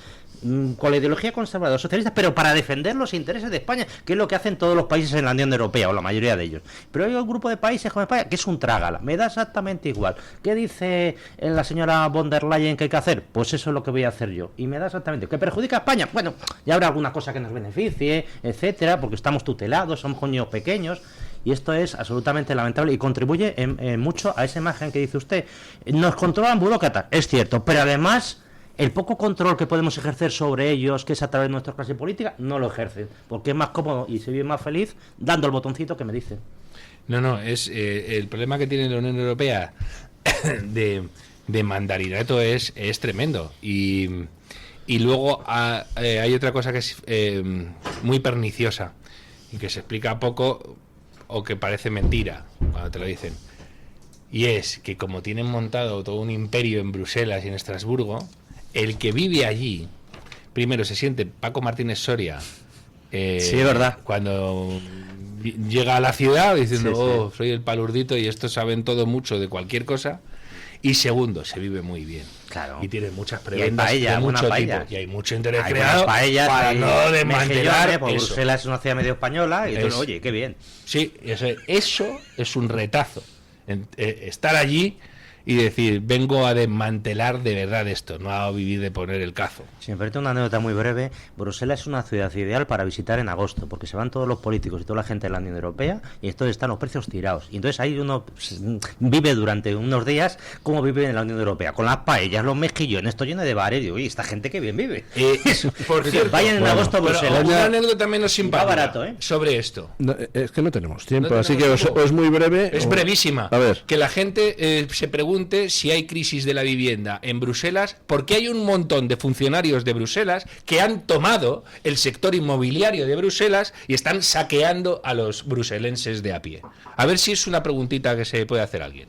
B: con la ideología conservadora socialista, pero para defender los intereses de España, que es lo que hacen todos los países en la Unión Europea, o la mayoría de ellos. Pero hay un grupo de países como España que es un trágala, me da exactamente igual. ¿Qué dice la señora von der Leyen que hay que hacer? Pues eso es lo que voy a hacer yo. Y me da exactamente. ¿Que perjudica a España? Bueno, ya habrá alguna cosa que nos beneficie, etcétera, porque estamos tutelados, somos coños pequeños. Y esto es absolutamente lamentable y contribuye mucho a esa imagen que dice usted. Nos controlan burócratas, es cierto, pero además el poco control que podemos ejercer sobre ellos, que es a través de nuestra clase política, no lo ejercen, porque es más cómodo y se vive más feliz dando el botoncito que me dicen.
C: No, es el problema que tiene la Unión Europea de mandarinato es tremendo. Y luego hay otra cosa que es muy perniciosa y que se explica poco o que parece mentira cuando te lo dicen. Y es que como tienen montado todo un imperio en Bruselas y en Estrasburgo, el que vive allí, primero se siente Paco Martínez Soria,
B: sí, es verdad,
C: cuando llega a la ciudad diciendo,
B: sí.
C: Soy el palurdito y estos saben todo mucho de cualquier cosa. Y segundo, se vive muy bien.
B: Claro.
C: Y tiene muchas prebendas
B: paella,
C: de mucho
B: paella.
C: tipo. Y hay mucho interés
B: hay
C: creado
B: paellas,
C: para no desmantelar
B: porque
C: eso.
B: Bruselas es una ciudad medio española y entonces, oye, qué bien.
C: Sí, eso es un retazo. Estar allí y decir, vengo a desmantelar de verdad esto, no a vivir de poner el cazo.
B: Si me permite una anécdota muy breve, Bruselas es una ciudad ideal para visitar en agosto, porque se van todos los políticos y toda la gente de la Unión Europea y entonces están los precios tirados. Y entonces ahí uno vive durante unos días como vive en la Unión Europea, con las paellas, los mejillones, esto lleno de bares. Y digo, oye, esta gente que bien vive.
C: Por cierto,
B: vayan en agosto a Bruselas.
C: Una anécdota menos simpática
B: barato,
C: sobre esto.
A: No, es que no tenemos tiempo,
C: No
A: así
C: tenemos
A: que
C: tiempo.
A: o es muy breve.
C: Es brevísima.
A: A ver.
C: Que la gente se pregunte si hay crisis de la vivienda en Bruselas, porque hay un montón de funcionarios de Bruselas que han tomado el sector inmobiliario de Bruselas y están saqueando a los bruselenses de a pie. A ver si es una preguntita que se puede hacer alguien.